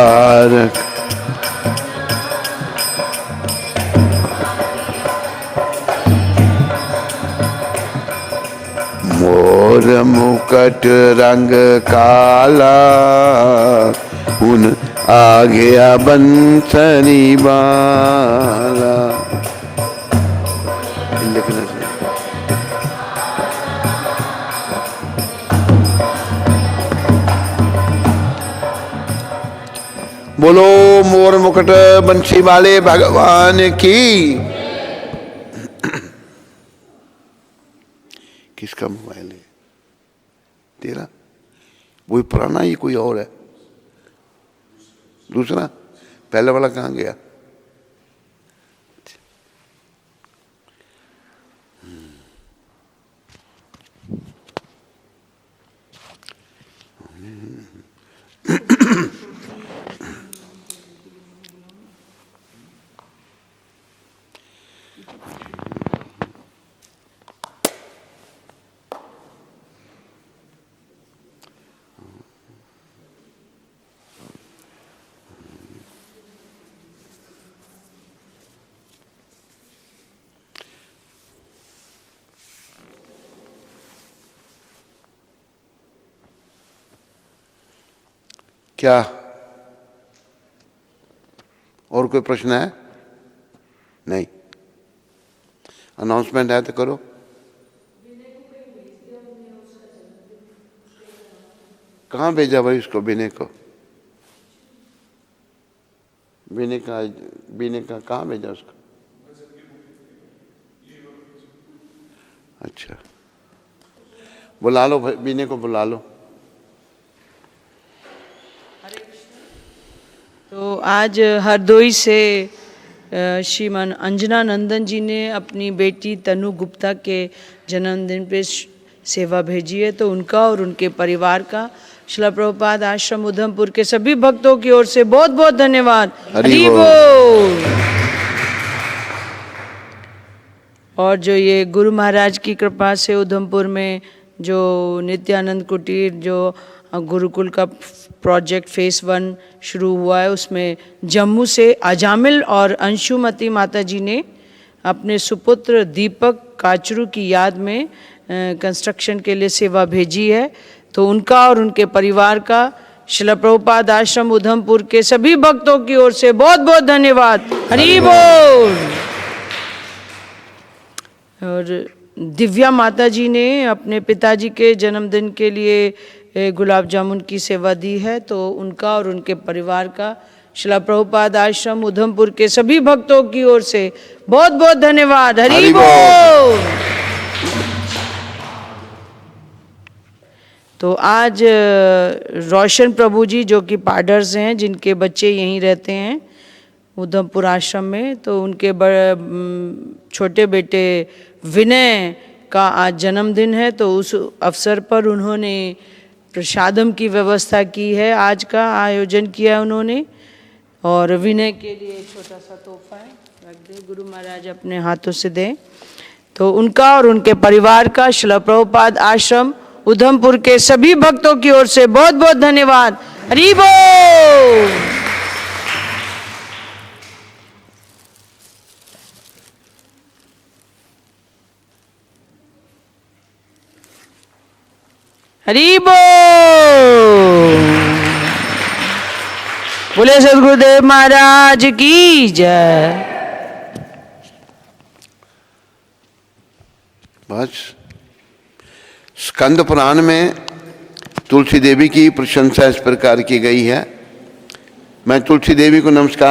मोर मुकुट रंग काला, उन आ गया बंसरी वाला। लिखना चाहिए। बोलो मोर मुकुट बंसी वाले भगवान की। किसका मोबाइल है? तेरा? वही पुराना, ही कोई और है? दूसरा? पहले वाला कहाँ गया? क्या और कोई प्रश्न है? नहीं। अनाउंसमेंट है तो करो। कहाँ भेजा भाई उसको? विनय को? विनय का कहाँ भेजा उसको? अच्छा, बुला लो भाई, विनय को बुला लो। तो आज हरदोई से श्रीमान अंजना नंदन जी ने अपनी बेटी तनु गुप्ता के जन्मदिन पे सेवा भेजी है, तो उनका और उनके परिवार का शिला प्रभुपाद आश्रम उधमपुर के सभी भक्तों की ओर से बहुत बहुत धन्यवाद। हरि बोल। और जो ये गुरु महाराज की कृपा से उधमपुर में जो नित्यानंद कुटीर, जो गुरुकुल का प्रोजेक्ट फेस 1 शुरू हुआ है, उसमें जम्मू से अजामिल और अंशुमती माता जी ने अपने सुपुत्र दीपक काचरू की याद में कंस्ट्रक्शन के लिए सेवा भेजी है। तो उनका और उनके परिवार का शिला प्रभुपाद आश्रम उधमपुर के सभी भक्तों की ओर से बहुत बहुत धन्यवाद। हरि बोल। और दिव्या माता जी ने अपने पिताजी के जन्मदिन के लिए गुलाब जामुन की सेवा दी है, तो उनका और उनके परिवार का शिला प्रभुपाद आश्रम उधमपुर के सभी भक्तों की ओर से बहुत बहुत धन्यवाद। हरि बोल। तो आज रोशन प्रभु जी जो कि पाडर्स हैं, जिनके बच्चे यहीं रहते हैं उधमपुर आश्रम में, तो उनके छोटे बेटे विनय का आज जन्मदिन है, तो उस अवसर पर उन्होंने प्रसादम की व्यवस्था की है। आज का आयोजन किया उन्होंने, और विनय के लिए छोटा सा तोहफा है, रख दे, गुरु महाराज अपने हाथों से दें। तो उनका और उनके परिवार का शिला प्रभुपाद आश्रम उधमपुर के सभी भक्तों की ओर से बहुत बहुत धन्यवाद। हरि बोल। हरि बोल। बोले सद्गुरुदेव महाराज की जय। बस स्कंद पुराण में तुलसी देवी की प्रशंसा इस प्रकार की गई है। मैं तुलसी देवी को नमस्कार